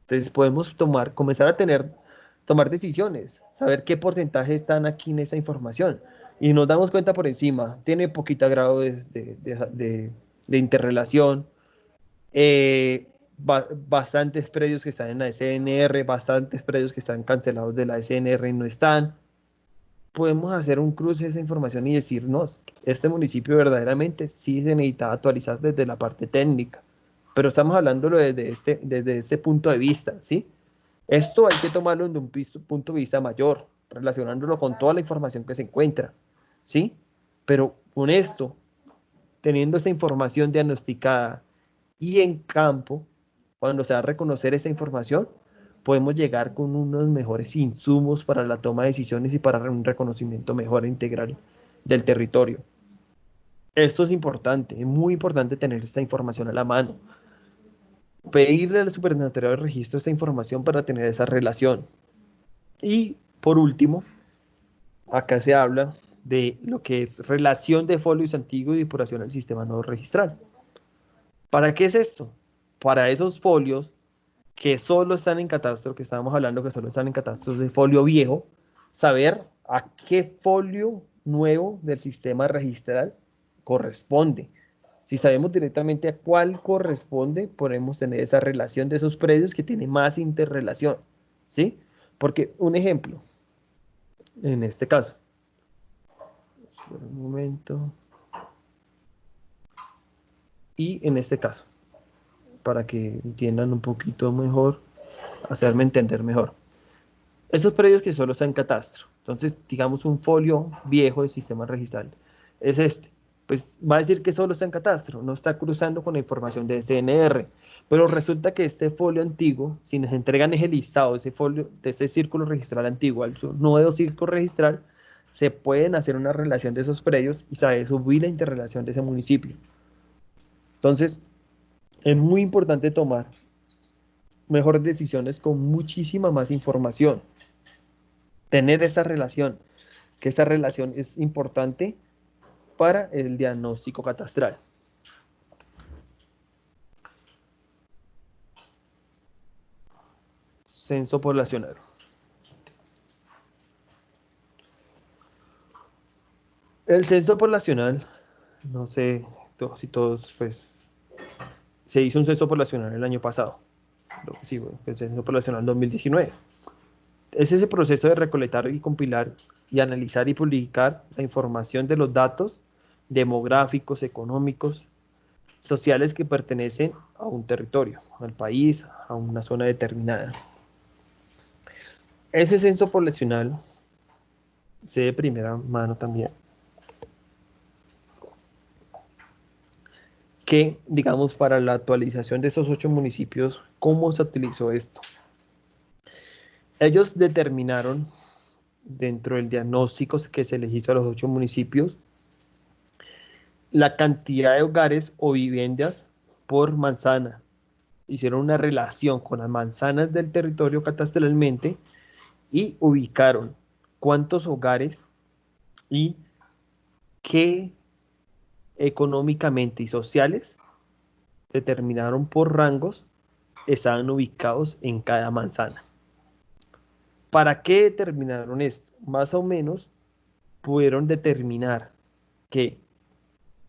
Entonces podemos comenzar a tomar decisiones, saber qué porcentaje están aquí en esa información. Y nos damos cuenta por encima, tiene poquita grado de interrelación, bastantes predios que están en la SNR, bastantes predios que están cancelados de la SNR y no están. Podemos hacer un cruce de esa información y decirnos, este municipio verdaderamente sí se necesita actualizar desde la parte técnica, pero estamos hablándolo desde este punto de vista, ¿sí? Esto hay que tomarlo desde un punto de vista mayor, relacionándolo con toda la información que se encuentra, ¿sí? Pero con esto, teniendo esta información diagnosticada y en campo, cuando se va a reconocer esta información, podemos llegar con unos mejores insumos para la toma de decisiones y para un reconocimiento mejor e integral del territorio. Esto es muy importante tener esta información a la mano. Pedirle al Superintendencia de Registro esta información para tener esa relación. Y por último, acá se habla de lo que es relación de folios antiguos y depuración al sistema no registral. ¿Para qué es esto? Para esos folios que solo están en catastro, que estábamos hablando que solo están en catastros de folio viejo, saber a qué folio nuevo del sistema registral corresponde. Si sabemos directamente a cuál corresponde, podemos tener esa relación de esos predios que tiene más interrelación, ¿sí? Porque un ejemplo, en este caso, un momento, y en este caso, para que entiendan un poquito mejor, hacerme entender mejor. Estos predios que solo están en catastro, entonces digamos un folio viejo del sistema registral, es este. Pues va a decir que solo está en catastro, no está cruzando con la información de CNR, pero resulta que este folio antiguo, si nos entregan ese listado, ese folio, de ese círculo registral antiguo al nuevo círculo registral, se pueden hacer una relación de esos predios y saber subir la interrelación de ese municipio. Entonces, es muy importante tomar mejores decisiones con muchísima más información. Tener esa relación, que esa relación es importante para el diagnóstico catastral. Censo poblacional. El censo poblacional, no sé si todos, pues, se hizo un censo poblacional el año pasado. Sí, el censo poblacional 2019. Es ese proceso de recolectar y compilar y analizar y publicar la información de los datos demográficos, económicos, sociales que pertenecen a un territorio, al país, a una zona determinada. Ese censo poblacional sé de primera mano también que, digamos, para la actualización de esos 8 municipios, ¿cómo se utilizó esto? Ellos determinaron, dentro del diagnóstico que se les hizo a los 8 municipios, la cantidad de hogares o viviendas por manzana. Hicieron una relación con las manzanas del territorio catastralmente y ubicaron cuántos hogares y qué económicamente y sociales determinaron por rangos estaban ubicados en cada manzana. ¿Para qué determinaron esto? Más o menos pudieron determinar que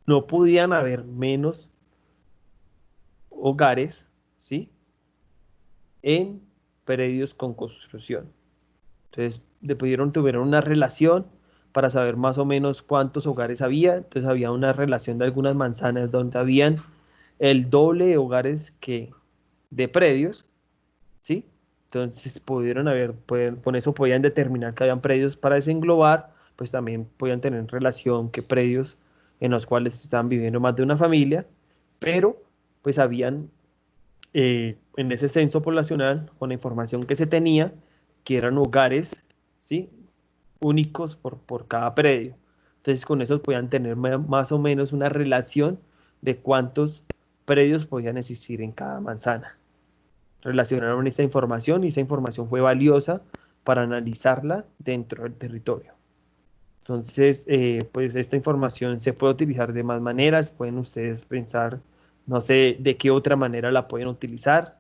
no podían haber menos hogares, ¿sí?, en predios con construcción. Entonces, tuvieron una relación para saber más o menos cuántos hogares había. Entonces, había una relación de algunas manzanas donde habían el doble de hogares que de predios, ¿sí? Entonces, con eso podían determinar que habían predios para desenglobar, pues también podían tener relación que predios en los cuales estaban viviendo más de una familia, pero pues habían en ese censo poblacional, con la información que se tenía, que eran hogares, ¿sí?, únicos por cada predio. Entonces con eso podían tener más o menos una relación de cuántos predios podían existir en cada manzana. Relacionaron esta información y esa información fue valiosa para analizarla dentro del territorio. Entonces, pues esta información se puede utilizar de más maneras. Pueden ustedes pensar, no sé de qué otra manera la pueden utilizar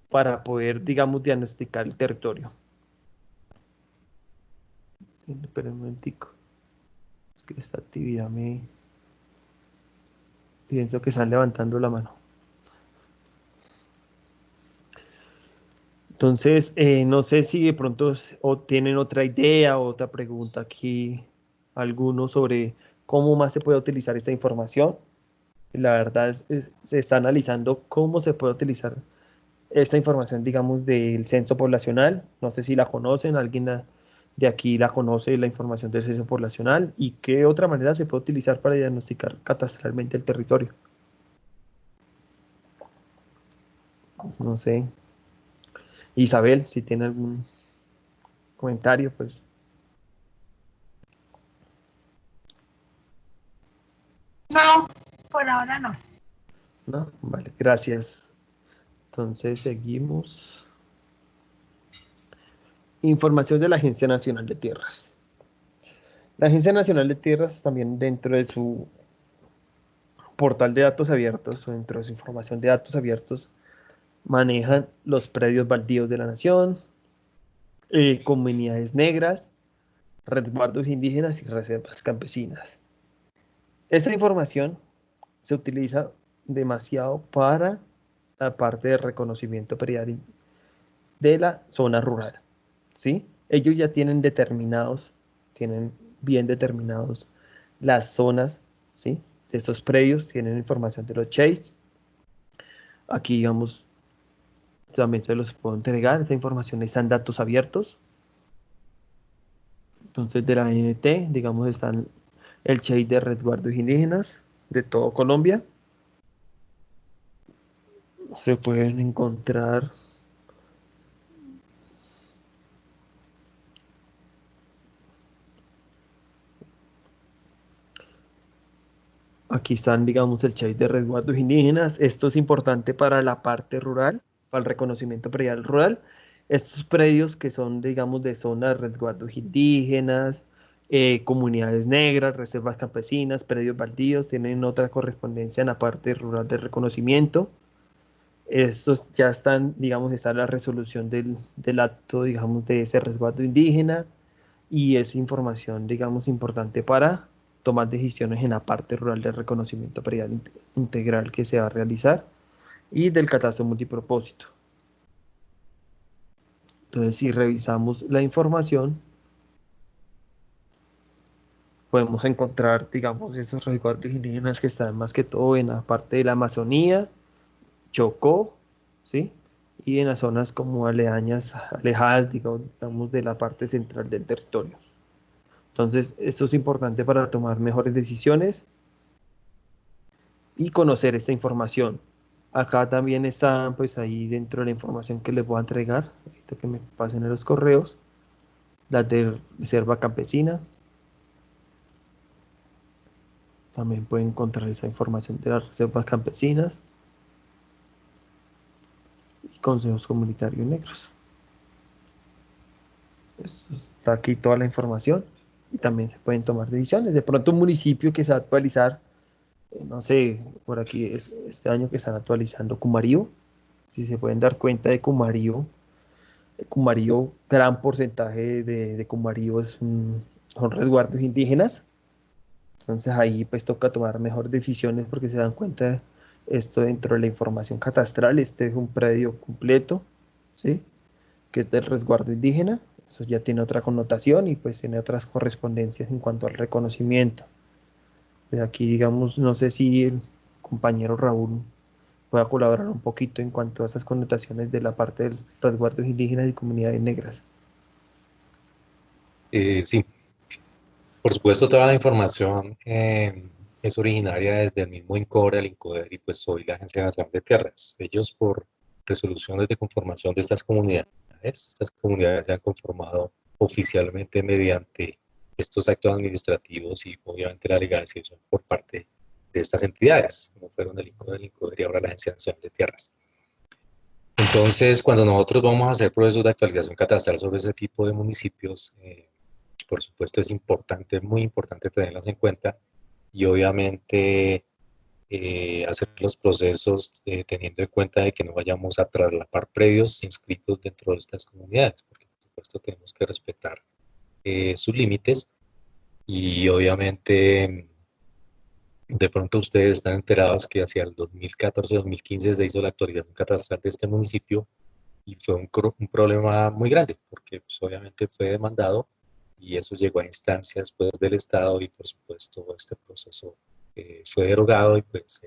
para poder, digamos, diagnosticar el territorio. Espera un momentico. Es que esta actividad pienso que están levantando la mano. Entonces, no sé si de pronto tienen otra idea o otra pregunta aquí, alguno sobre cómo más se puede utilizar esta información. La verdad se está analizando cómo se puede utilizar esta información, digamos, del censo poblacional. No sé si la conocen, alguien de aquí la conoce la información del censo poblacional y qué otra manera se puede utilizar para diagnosticar catastralmente el territorio. No sé. Isabel, si tiene algún comentario, pues. No, por ahora no. No, vale, gracias. Entonces seguimos. Información de la Agencia Nacional de Tierras. La Agencia Nacional de Tierras también dentro de su portal de datos abiertos o dentro de su información de datos abiertos manejan los predios baldíos de la nación, comunidades negras, resguardos indígenas y reservas campesinas. Esta información se utiliza demasiado para la parte de reconocimiento predial de la zona rural, ¿sí? Ellos ya tienen bien determinados las zonas, ¿sí? De estos predios, tienen información de los chase. Aquí, digamos, también se los puedo entregar, esta información está en datos abiertos. Entonces, de la ANT, digamos, están el chase de resguardos indígenas de todo Colombia. Se pueden encontrar aquí están, digamos, el chase de resguardos indígenas. Esto es importante para la parte rural, para el reconocimiento predial rural. Estos predios que son, digamos, de zonas de resguardos indígenas, comunidades negras, reservas campesinas, predios baldíos, tienen otra correspondencia en la parte rural del reconocimiento. Estos ya están, digamos, está la resolución del acto, digamos, de ese resguardo indígena y es información, digamos, importante para tomar decisiones en la parte rural del reconocimiento predial integral que se va a realizar y del catastro multipropósito. Entonces, si revisamos la información, podemos encontrar, digamos, estos resguardos indígenas que están más que todo en la parte de la Amazonía, Chocó, ¿sí? Y en las zonas como aledañas, alejadas, digamos, de la parte central del territorio. Entonces, esto es importante para tomar mejores decisiones y conocer esta información. Acá también está, pues ahí dentro de la información que les voy a entregar, ahorita que me pasen en los correos, la de reserva campesina. También pueden encontrar esa información de las reservas campesinas y consejos comunitarios negros. Está aquí toda la información y también se pueden tomar decisiones. De pronto un municipio que se va a actualizar, no sé, por aquí es este año que están actualizando Cumarío. Si se pueden dar cuenta de Cumarío, gran porcentaje de Cumarío son resguardos indígenas. Entonces ahí pues toca tomar mejores decisiones porque se dan cuenta de esto dentro de la información catastral. Este es un predio completo, ¿sí? Que es del resguardo indígena. Eso ya tiene otra connotación y pues tiene otras correspondencias en cuanto al reconocimiento. Pues aquí digamos, no sé si el compañero Raúl pueda colaborar un poquito en cuanto a esas connotaciones de la parte de resguardos indígenas y comunidades negras. Sí, por supuesto toda la información es originaria desde el mismo INCODER, el INCODER y pues hoy la Agencia Nacional de Tierras. Ellos por resoluciones de conformación de estas comunidades se han conformado oficialmente mediante estos actos administrativos y obviamente la legalización por parte de estas entidades, como fueron el INCODER y ahora la Agencia Nacional de Tierras. Entonces, cuando nosotros vamos a hacer procesos de actualización catastral sobre ese tipo de municipios, por supuesto es importante, muy importante tenerlas en cuenta y obviamente hacer los procesos teniendo en cuenta de que no vayamos a traslapar predios inscritos dentro de estas comunidades, porque por supuesto tenemos que respetar sus límites y obviamente de pronto ustedes están enterados que hacia el 2014-2015 se hizo la actualización catastral de este municipio y fue un problema muy grande, porque pues, obviamente fue demandado y eso llegó a instancias pues, del Estado y por supuesto este proceso fue derogado y pues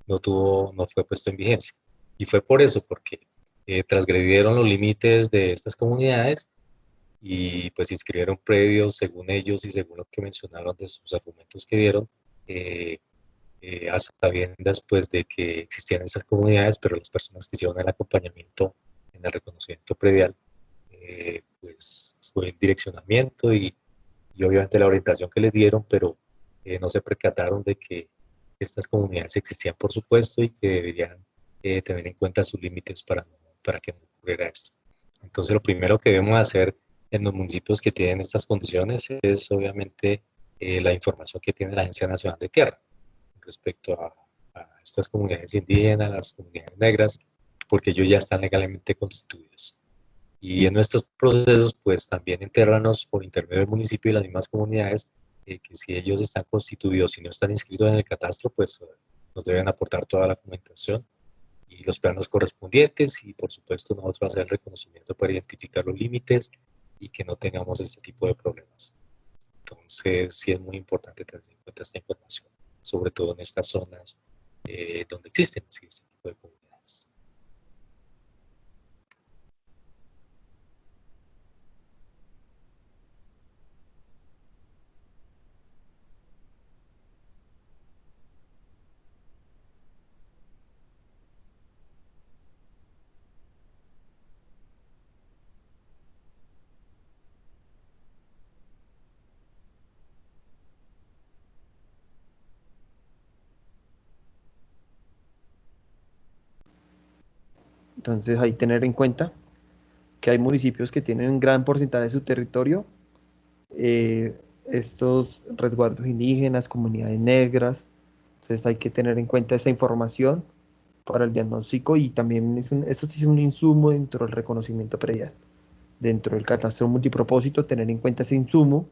no fue puesto en vigencia. Y fue por eso, porque transgredieron los límites de estas comunidades y pues inscribieron previos según ellos y según lo que mencionaron de sus argumentos que dieron, a sabiendas pues de que existían esas comunidades, pero las personas que hicieron el acompañamiento en el reconocimiento predial, pues fue el direccionamiento y obviamente la orientación que les dieron, pero no se percataron de que estas comunidades existían por supuesto y que deberían tener en cuenta sus límites para que no ocurriera esto. Entonces lo primero que debemos hacer en los municipios que tienen estas condiciones es obviamente la información que tiene la Agencia Nacional de Tierra respecto a estas comunidades indígenas, las comunidades negras, porque ellos ya están legalmente constituidos. Y en nuestros procesos, pues también internos por intermedio del municipio y las mismas comunidades, que si ellos están constituidos y no están inscritos en el catastro, pues nos deben aportar toda la documentación y los planos correspondientes y por supuesto nosotros hacer el reconocimiento para identificar los límites y que no tengamos este tipo de problemas. Entonces sí es muy importante tener en cuenta esta información, sobre todo en estas zonas donde existen este tipo de comunidades. Entonces, hay que tener en cuenta que hay municipios que tienen un gran porcentaje de su territorio estos resguardos indígenas, comunidades negras. Entonces hay que tener en cuenta esa información para el diagnóstico y también esto sí es un insumo dentro del reconocimiento predial. Dentro del catastro multipropósito, tener en cuenta ese insumo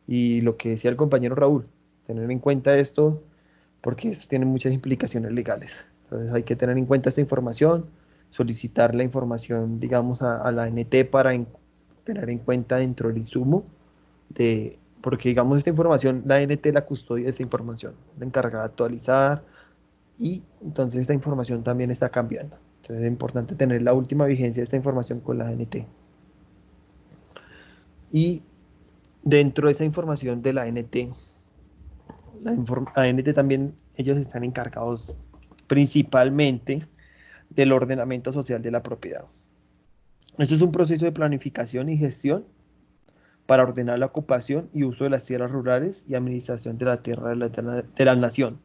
y lo que decía el compañero Raúl, tener en cuenta esto porque esto tiene muchas implicaciones legales. Entonces hay que tener en cuenta esta información, solicitar la información, digamos, a la ANT para tener en cuenta dentro del insumo porque digamos esta información, la ANT la custodia de esta información, la encargada de actualizar y entonces esta información también está cambiando. Entonces es importante tener la última vigencia de esta información con la ANT. Y dentro de esa información de la ANT, la ANT también, ellos están encargados principalmente del ordenamiento social de la propiedad. Este es un proceso de planificación y gestión para ordenar la ocupación y uso de las tierras rurales y administración de la tierra de la nación.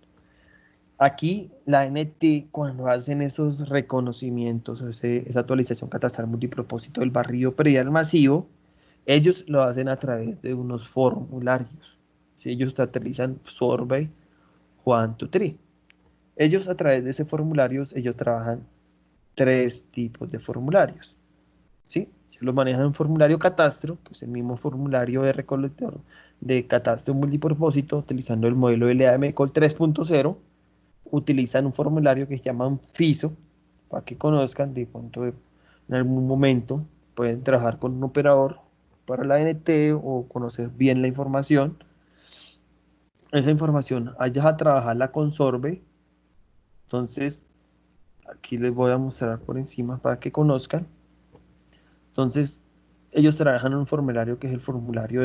Aquí la ANT, cuando hacen esos reconocimientos, esa actualización catastral multipropósito del barrio predial masivo, ellos lo hacen a través de unos formularios. ¿Sí? Ellos utilizan Survey Juan Tutri. Ellos a través de ese formulario, ellos trabajan 3 tipos de formularios. ¿Sí? Se lo manejan en formulario catastro, que es el mismo formulario de recolector de catastro multipropósito, utilizando el modelo LAMCOL 3.0. Utilizan un formulario que se llama un FISO, para que conozcan, de pronto en algún momento pueden trabajar con un operador para la ANT o conocer bien la información. Esa información, allá a trabajarla con Sorbe. Entonces, aquí les voy a mostrar por encima para que conozcan. Entonces, ellos trabajan en un formulario que es el formulario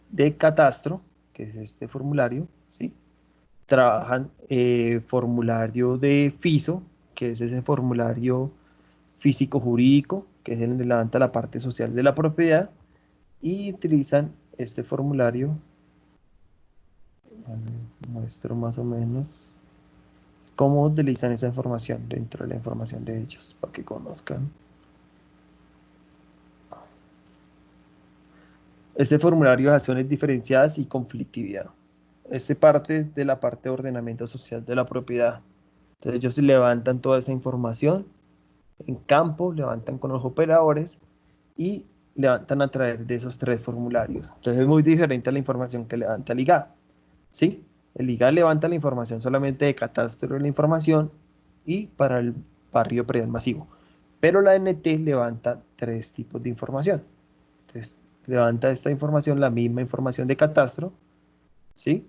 de catastro, que es este formulario, ¿sí? Trabajan formulario de FISO, que es ese formulario físico-jurídico, que es el que levanta la parte social de la propiedad, y utilizan este formulario, muestro más o menos cómo utilizan esa información dentro de la información de ellos, para que conozcan. Este formulario de acciones diferenciadas y conflictividad. Este parte de la parte de ordenamiento social de la propiedad. Entonces ellos levantan toda esa información en campo, levantan con los operadores y levantan a través de esos 3 formularios. Entonces es muy diferente a la información que levanta el IGA. ¿Sí? El IGA levanta la información solamente de catastro de la información y para el barrio predial masivo. Pero la ANT levanta 3 tipos de información. Entonces levanta esta información, la misma información de catastro, ¿sí?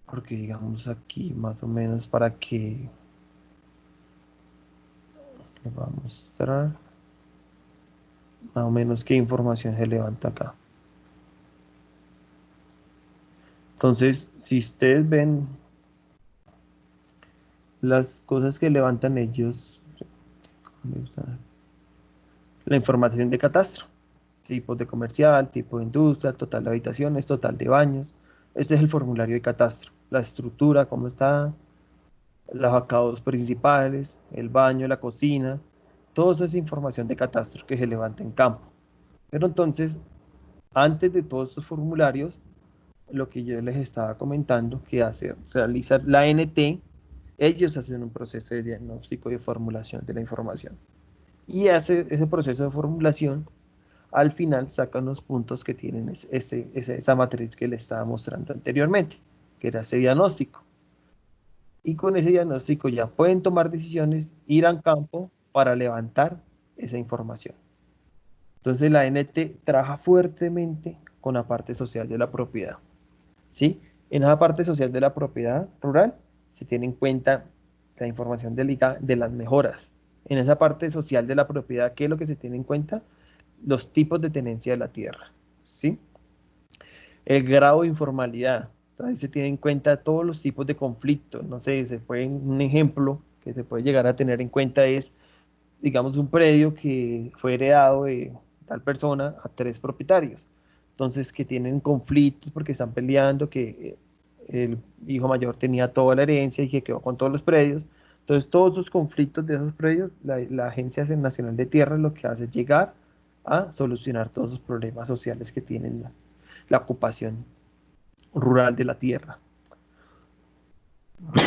Porque digamos aquí más o menos para que les voy a mostrar. más o menos qué información se levanta acá. Entonces, si ustedes ven las cosas que levantan ellos, la información de catastro, tipos de comercial, tipo de industria, total de habitaciones, total de baños. Este es el formulario de catastro, la estructura, cómo está, los acabados principales, el baño, la cocina, todo eso es información de catastro que se levanta en campo. Pero entonces, antes de todos estos formularios, lo que yo les estaba comentando, que hace realizar la ANT, ellos hacen un proceso de diagnóstico y de formulación de la información. Y ese proceso de formulación, al final sacan los puntos que tienen esa matriz que les estaba mostrando anteriormente, que era ese diagnóstico. Y con ese diagnóstico ya pueden tomar decisiones, ir al campo para levantar esa información. Entonces la ANT trabaja fuertemente con la parte social de la propiedad. ¿Sí? En esa parte social de la propiedad rural se tiene en cuenta la información de las mejoras. En esa parte social de la propiedad, ¿qué es lo que se tiene en cuenta? Los tipos de tenencia de la tierra. ¿Sí? El grado de informalidad. Entonces se tiene en cuenta todos los tipos de conflictos. No sé, un ejemplo que se puede llegar a tener en cuenta es, digamos, un predio que fue heredado de tal persona a 3 propietarios. Entonces, que tienen conflictos porque están peleando, que el hijo mayor tenía toda la herencia y que quedó con todos los predios. Entonces, todos esos conflictos de esos predios, la Agencia Nacional de Tierras lo que hace es llegar a solucionar todos los problemas sociales que tienen la ocupación rural de la tierra.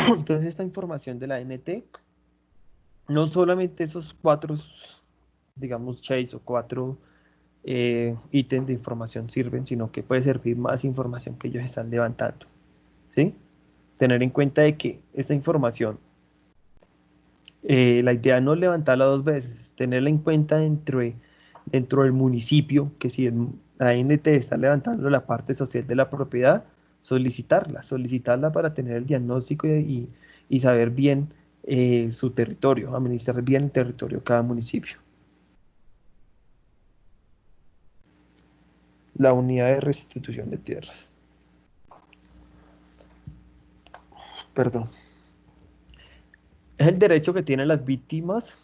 Entonces, esta información de la ANT, no solamente esos 4, digamos, chase o 4 ítems de información sirven, sino que puede servir más información que ellos están levantando. ¿Sí? Tener en cuenta de que esta información, la idea no es levantarla 2 veces, tenerla en cuenta dentro del municipio, que si la ANT está levantando la parte social de la propiedad, solicitarla para tener el diagnóstico y saber bien su territorio, administrar bien el territorio de cada municipio. La unidad de restitución de tierras. Perdón. Es el derecho que tienen las víctimas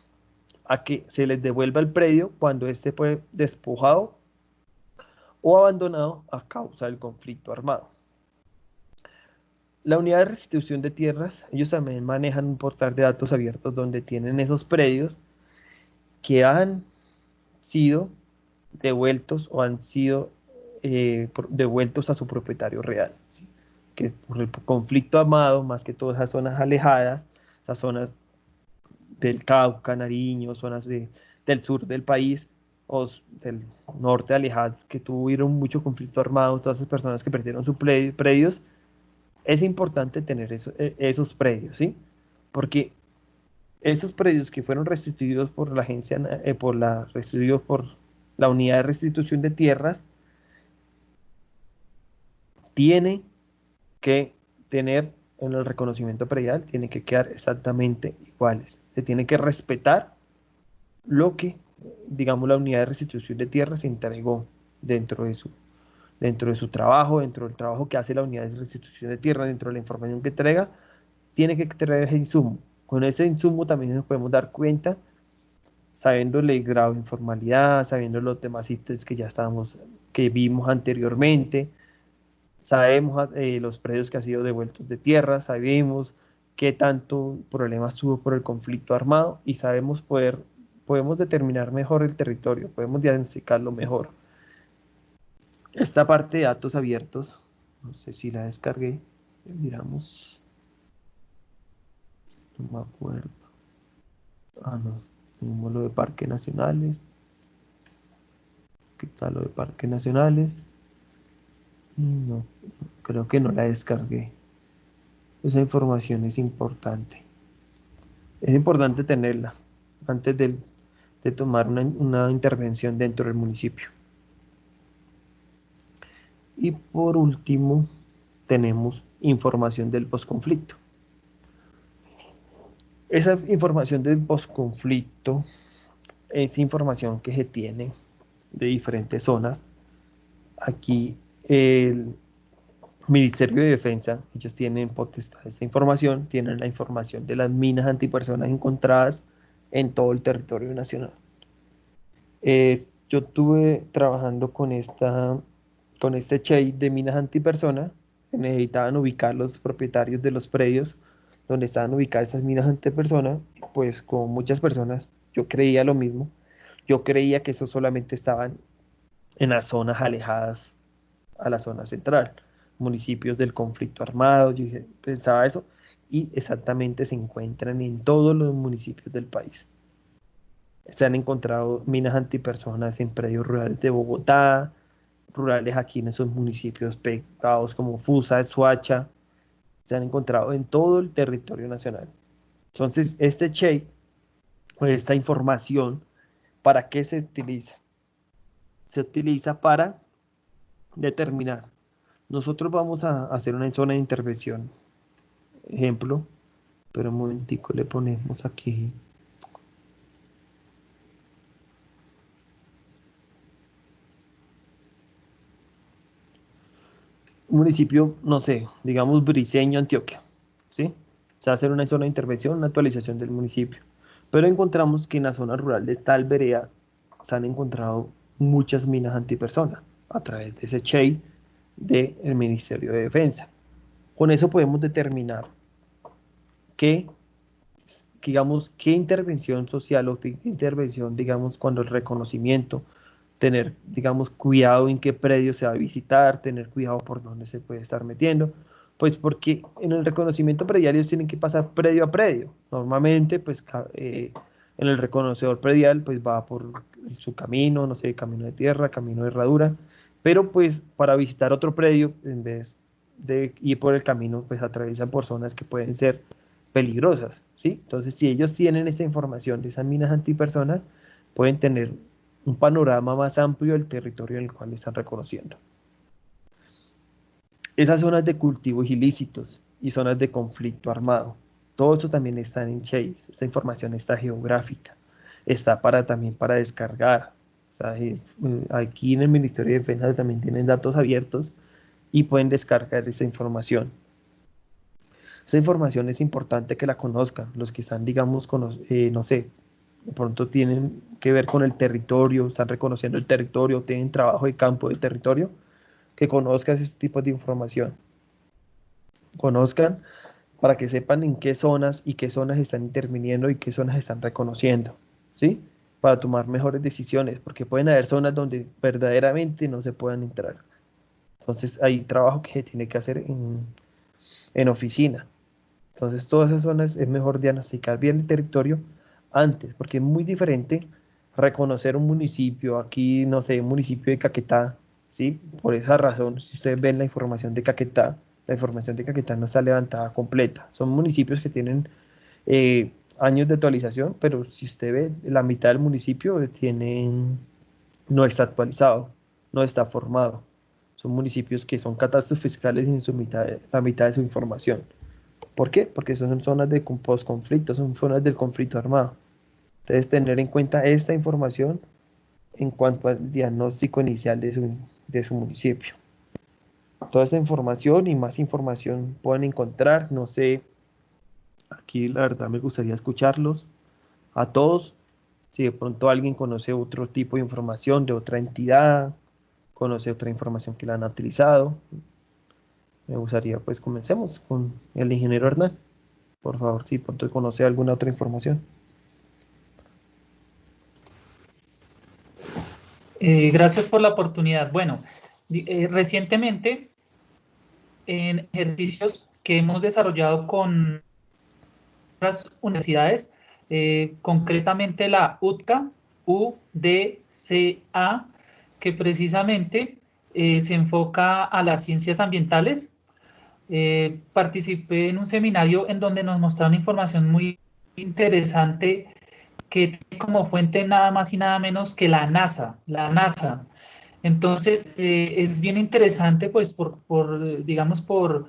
a que se les devuelva el predio cuando éste fue despojado o abandonado a causa del conflicto armado. La unidad de restitución de tierras, ellos también manejan un portal de datos abiertos donde tienen esos predios que han sido devueltos o han sido devueltos a su propietario real, ¿sí? Que por el conflicto armado, más que todas esas zonas alejadas, esas zonas del Cauca, Nariño, zonas del sur del país o del norte alejadas que tuvieron mucho conflicto armado, todas esas personas que perdieron sus predios, es importante tener esos predios, ¿sí? Porque esos predios que fueron restituidos por la agencia, restituidos por la unidad de restitución de tierras, tiene que tener en el reconocimiento predial, tiene que quedar exactamente iguales. Se tiene que respetar lo que, digamos, la unidad de restitución de tierras se entregó dentro de su trabajo, dentro del trabajo que hace la unidad de restitución de tierras, dentro de la información que entrega, tiene que traer ese insumo. Con ese insumo también nos podemos dar cuenta, sabiendo el grado de informalidad, sabiendo los demás ítems que vimos anteriormente, sabemos los predios que han sido devueltos de tierra, sabemos qué tanto problemas tuvo por el conflicto armado y podemos determinar mejor el territorio, podemos diagnosticarlo mejor. Esta parte de datos abiertos, no sé si la descargué, miramos, no me acuerdo. No, tenemos lo de parques nacionales. ¿Qué tal lo de parques nacionales? No, creo que no la descargué. Esa información es importante. Es importante tenerla antes de tomar una intervención dentro del municipio. Y por último, tenemos información del posconflicto. Esa información del posconflicto es información que se tiene de diferentes zonas. Aquí el Ministerio de Defensa, ellos tienen potestad de esta información, tienen la información de las minas antipersonas encontradas en todo el territorio nacional. Yo estuve trabajando con este check de minas antipersona, que necesitaban ubicar los propietarios de los predios donde estaban ubicadas esas minas antipersona, pues como muchas personas, yo creía lo mismo. Yo creía que eso solamente estaban en las zonas alejadas a la zona central, municipios del conflicto armado, pensaba eso, y exactamente se encuentran en todos los municipios del país. Se han encontrado minas antipersonas en predios rurales de Bogotá, rurales aquí en esos municipios pegados como Fusa, Soacha, se han encontrado en todo el territorio nacional. Entonces, este check, o esta información, ¿para qué se utiliza? Se utiliza para determinar. Nosotros vamos a hacer una zona de intervención. Ejemplo, pero un momentico le ponemos aquí. Un municipio, no sé, digamos Briceño, Antioquia, ¿sí? Se va a hacer una zona de intervención, una actualización del municipio. Pero encontramos que en la zona rural de tal vereda se han encontrado muchas minas antipersona a través de ese CHEI del Ministerio de Defensa. Con eso podemos determinar digamos, qué intervención social o qué intervención, digamos, cuando el reconocimiento, tener, digamos, cuidado en qué predio se va a visitar, tener cuidado por dónde se puede estar metiendo, pues porque en el reconocimiento predial ellos tienen que pasar predio a predio. Normalmente, pues, en el reconocedor predial, pues va por su camino, no sé, camino de tierra, camino de herradura, pero pues para visitar otro predio, en vez de ir por el camino, pues atraviesan por zonas que pueden ser peligrosas, ¿sí? Entonces, si ellos tienen esta información de esas minas antipersonas, pueden tener un panorama más amplio del territorio en el cual están reconociendo. Esas zonas de cultivos ilícitos y zonas de conflicto armado, todo eso también está en Chase. Esta información está geográfica, está también para descargar. O sea, aquí en el Ministerio de Defensa también tienen datos abiertos y pueden descargar esa información. Esa información es importante que la conozcan, los que están, digamos, no sé, de pronto tienen que ver con el territorio, están reconociendo el territorio, tienen trabajo de campo del territorio, que conozcan ese tipo de información. Conozcan para que sepan en qué zonas y qué zonas están interviniendo y qué zonas están reconociendo, ¿sí? Para tomar mejores decisiones, porque pueden haber zonas donde verdaderamente no se puedan entrar. Entonces hay trabajo que se tiene que hacer en oficina. Entonces, todas esas zonas es mejor diagnosticar bien el territorio antes, porque es muy diferente reconocer un municipio, aquí, no sé, un municipio de Caquetá, ¿sí? Por esa razón, si ustedes ven la información de Caquetá, la información de Caquetá no está levantada completa. Son municipios que tienen años de actualización, pero si usted ve, la mitad del municipio no está actualizado, no está formado. Son municipios que son catastros fiscales en la mitad de su información. ¿Por qué? Porque son zonas de post-conflicto, son zonas del conflicto armado. Entonces, tener en cuenta esta información en cuanto al diagnóstico inicial de su municipio. Toda esta información y más información pueden encontrar, no sé, aquí la verdad me gustaría escucharlos a todos. Si de pronto alguien conoce otro tipo de información de otra entidad, conoce otra información que la han utilizado, me gustaría, pues comencemos con el ingeniero Hernán. Por favor, si pronto conoce alguna otra información. Gracias por la oportunidad. Bueno, recientemente en ejercicios que hemos desarrollado con otras universidades, concretamente la UDCA, que precisamente se enfoca a las ciencias ambientales. Participé en un seminario en donde nos mostraron información muy interesante que tiene como fuente nada más y nada menos que la NASA. Entonces, es bien interesante, pues, digamos, por el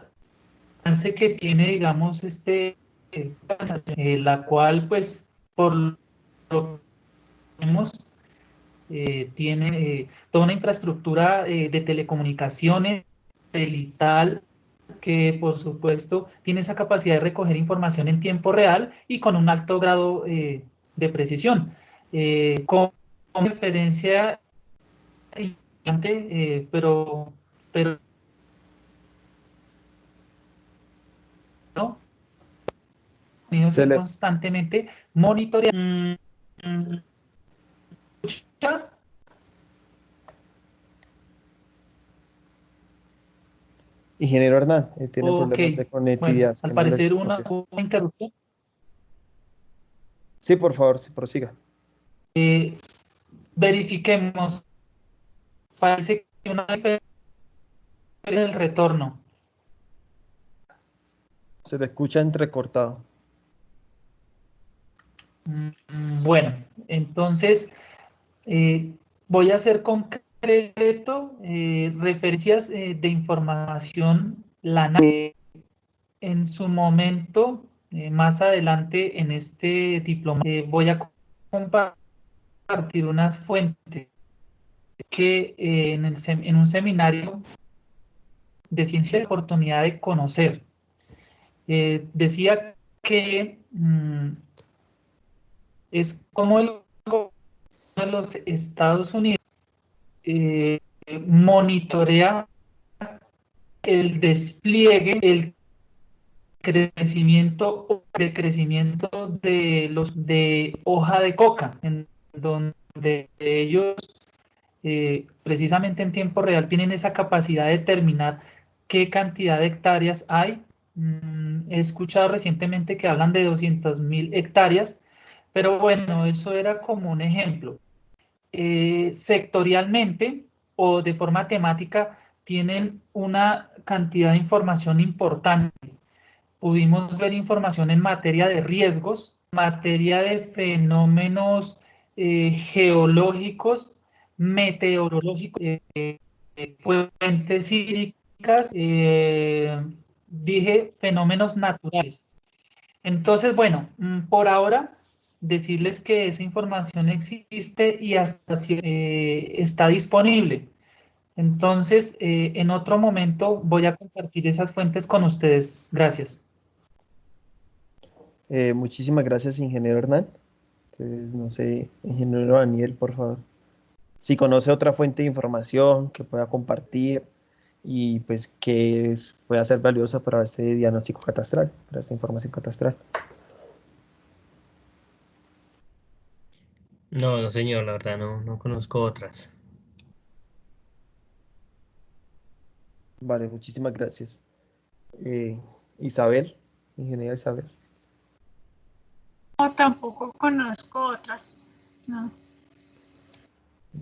alcance que tiene, digamos, la cual, pues, por lo que vemos, tiene toda una infraestructura de telecomunicaciones, satelital, que por supuesto tiene esa capacidad de recoger información en tiempo real y con un alto grado de precisión. Con referencia importante, pero no, Se le, constantemente monitoreando. ingeniero Hernán, tiene Ok, problemas de bueno, conectividad, es al que no le parecer escucho una bien. interrupción. Sí, por favor, sí, prosiga. Verifiquemos, parece que una diferencia en el retorno. Se le escucha entrecortado. Bueno, entonces voy a hacer concreto referencias de información, en su momento, más adelante en este diploma, voy a compartir unas fuentes que en un seminario de ciencia de oportunidad de conocer. Decía que es como el gobierno de los Estados Unidos monitorea el despliegue, el crecimiento o decrecimiento de los de hoja de coca, en donde ellos precisamente en tiempo real tienen esa capacidad de determinar qué cantidad de hectáreas hay. He escuchado recientemente que hablan de 200.000 hectáreas, pero bueno, eso era como un ejemplo. Sectorialmente o de forma temática tienen una cantidad de información importante. Pudimos ver información en materia de riesgos, materia de fenómenos geológicos, meteorológicos, fuentes hídricas, dije fenómenos naturales. Entonces, bueno, por ahora decirles que esa información existe y hasta está disponible. Entonces, en otro momento voy a compartir esas fuentes con ustedes. Gracias. Muchísimas gracias, ingeniero Hernán. Entonces, no sé, ingeniero Daniel, por favor. Si conoce otra fuente de información que pueda compartir y pues pueda ser valiosa para este diagnóstico catastral, para esta información catastral. No, no señor, la verdad no conozco otras. Vale, muchísimas gracias. Isabel, ingeniera Isabel. No, tampoco conozco otras. No.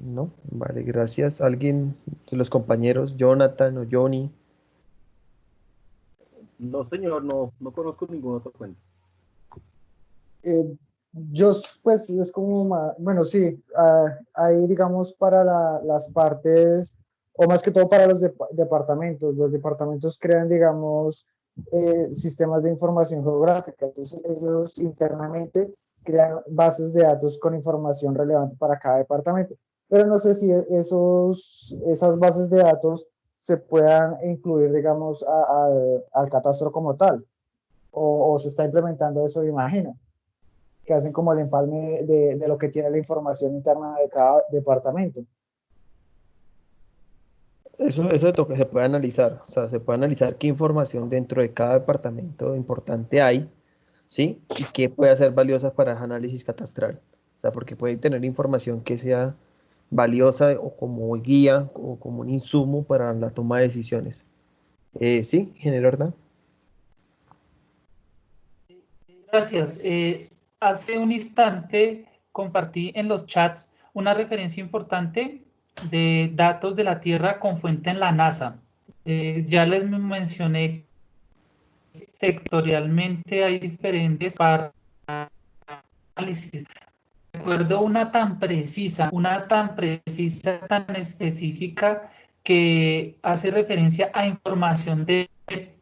No, vale, gracias. ¿Alguien de los compañeros, Jonathan o Johnny? No, señor, no conozco ninguna otra fuente. Yo, pues, es como, bueno, sí, ahí digamos para las partes, o más que todo para los departamentos. Los departamentos crean, digamos, sistemas de información geográfica. Entonces, ellos internamente crean bases de datos con información relevante para cada departamento. Pero no sé si esas bases de datos se puedan incluir, digamos, al catastro como tal, o se está implementando eso, me imagino, que hacen como el empalme de lo que tiene la información interna de cada departamento. Eso se puede analizar, o sea, se puede analizar qué información dentro de cada departamento importante hay, ¿sí? Y qué puede ser valiosa para el análisis catastral. O sea, porque puede tener información que sea valiosa o como guía o como un insumo para la toma de decisiones. Sí, ingeniero Hernán. Gracias. Hace un instante compartí en los chats una referencia importante de datos de la Tierra con fuente en la NASA. Ya les mencioné sectorialmente hay diferentes para análisis. Recuerdo una tan precisa, tan específica que hace referencia a información de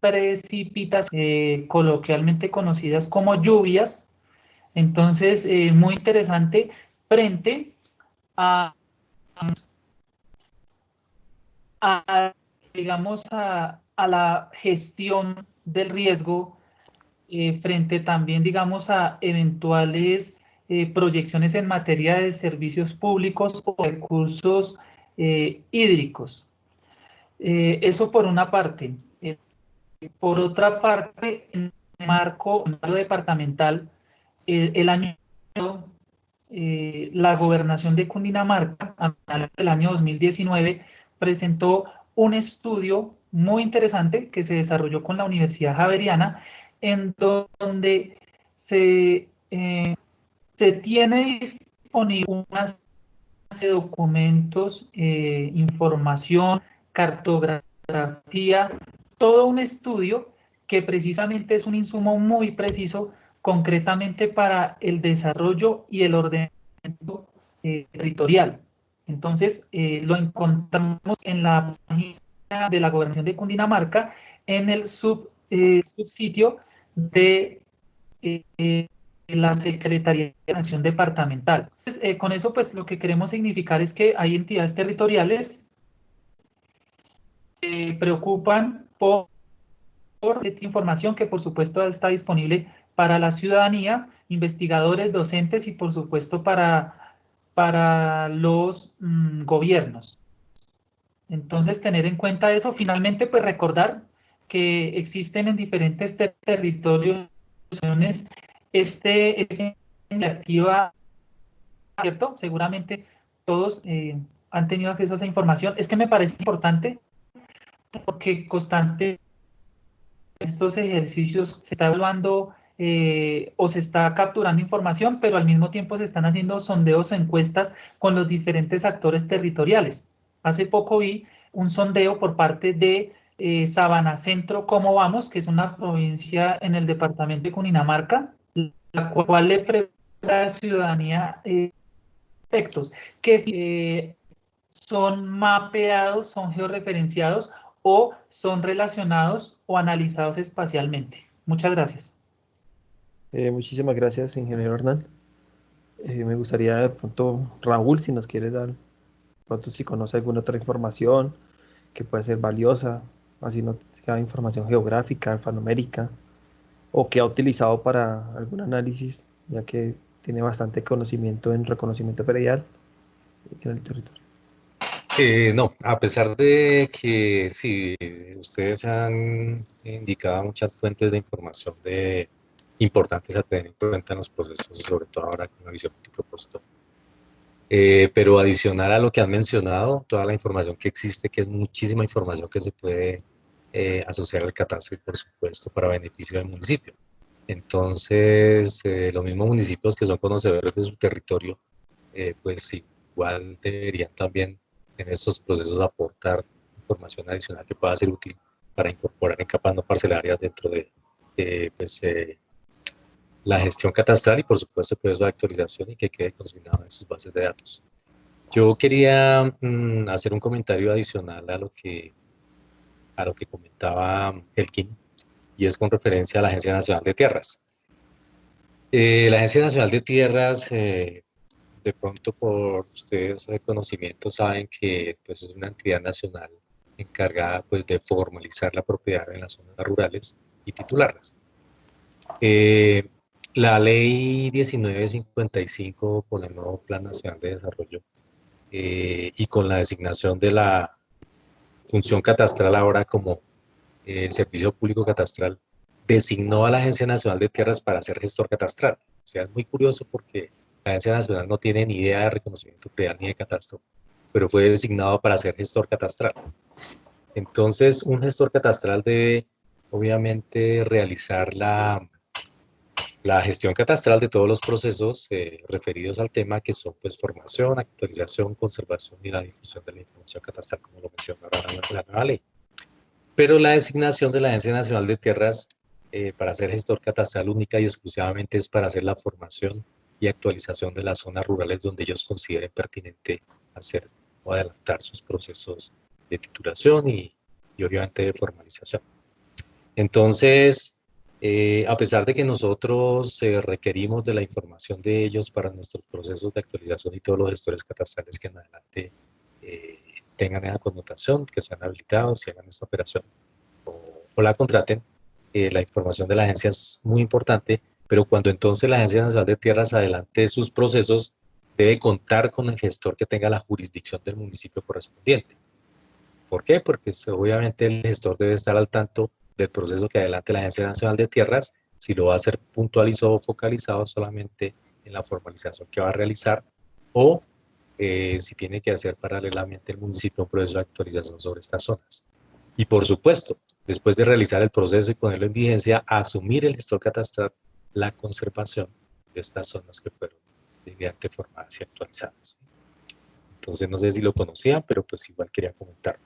precipitaciones, coloquialmente conocidas como lluvias. Entonces, muy interesante frente a digamos, a la gestión del riesgo frente también, digamos, a eventuales proyecciones en materia de servicios públicos o recursos hídricos. Eso por una parte. Por otra parte, en el marco departamental, el año la gobernación de Cundinamarca, a finales del año 2019, presentó un estudio muy interesante que se desarrolló con la Universidad Javeriana, en donde se tiene disponible una serie de documentos, información, cartografía, todo un estudio que precisamente es un insumo muy preciso concretamente para el desarrollo y el ordenamiento territorial. Entonces, lo encontramos en la página de la Gobernación de Cundinamarca, en el subsitio de la Secretaría de Nación Departamental. Entonces, con eso, pues, lo que queremos significar es que hay entidades territoriales que preocupan por esta información que, por supuesto, está disponible para la ciudadanía, investigadores, docentes y, por supuesto, para los gobiernos. Entonces, tener en cuenta eso. Finalmente, pues recordar que existen en diferentes territorios esta iniciativa, ¿cierto? Seguramente todos han tenido acceso a esa información. Es que me parece importante porque constante estos ejercicios se está evaluando o se está capturando información, pero al mismo tiempo se están haciendo sondeos o encuestas con los diferentes actores territoriales. Hace poco vi un sondeo por parte de Sabana Centro, ¿Cómo vamos?, que es una provincia en el departamento de Cundinamarca, la cual le pregunta a la ciudadanía aspectos que son mapeados, son georreferenciados o son relacionados o analizados espacialmente. Muchas gracias. Muchísimas gracias, ingeniero Hernán. Me gustaría de pronto, Raúl, si nos quieres dar, de pronto si conoce alguna otra información que puede ser valiosa, así no sea información geográfica, alfanumérica, o que ha utilizado para algún análisis, ya que tiene bastante conocimiento en reconocimiento predial en el territorio. No, a pesar de que sí, ustedes han indicado muchas fuentes de información importantes a tener en cuenta en los procesos, sobre todo ahora con una visión multipropósito. Pero adicional a lo que han mencionado, toda la información que existe, que es muchísima información que se puede asociar al catastro y, por supuesto, para beneficio del municipio. Entonces, los mismos municipios que son conocedores de su territorio, pues igual deberían también en estos procesos aportar información adicional que pueda ser útil para incorporar en capas no parcelarias dentro de la gestión catastral y, por supuesto, el proceso de actualización y que quede consignado en sus bases de datos. Yo quería hacer un comentario adicional a lo que comentaba Elkin, y es con referencia a la Agencia Nacional de Tierras. La Agencia Nacional de Tierras, de pronto por ustedes de conocimiento saben que pues, es una entidad nacional encargada pues, de formalizar la propiedad en las zonas rurales y titularlas. La ley 1955 con el nuevo Plan Nacional de Desarrollo y con la designación de la función catastral ahora como el Servicio Público Catastral, designó a la Agencia Nacional de Tierras para ser gestor catastral. O sea, es muy curioso porque la Agencia Nacional no tiene ni idea de reconocimiento predial ni de catastro, pero fue designado para ser gestor catastral. Entonces, un gestor catastral debe, obviamente, realizar la gestión catastral de todos los procesos referidos al tema, que son pues formación, actualización, conservación y la difusión de la información catastral, como lo menciona ahora la nueva ley. Pero la designación de la Agencia Nacional de Tierras para ser gestor catastral única y exclusivamente es para hacer la formación y actualización de las zonas rurales donde ellos consideren pertinente hacer o adelantar sus procesos de titulación y obviamente de formalización. Entonces, A pesar de que nosotros requerimos de la información de ellos para nuestros procesos de actualización y todos los gestores catastrales que en adelante tengan esa connotación, que sean habilitados y hagan esta operación o la contraten, la información de la agencia es muy importante, pero cuando entonces la Agencia Nacional de Tierras adelante sus procesos, debe contar con el gestor que tenga la jurisdicción del municipio correspondiente. ¿Por qué? Porque obviamente el gestor debe estar al tanto del proceso que adelante la Agencia Nacional de Tierras, si lo va a hacer puntualizado o focalizado solamente en la formalización que va a realizar, o si tiene que hacer paralelamente el municipio un proceso de actualización sobre estas zonas. Y por supuesto, después de realizar el proceso y ponerlo en vigencia, asumir el gestor catastral la conservación de estas zonas que fueron debidamente formadas y actualizadas. Entonces, no sé si lo conocían, pero pues igual quería comentar.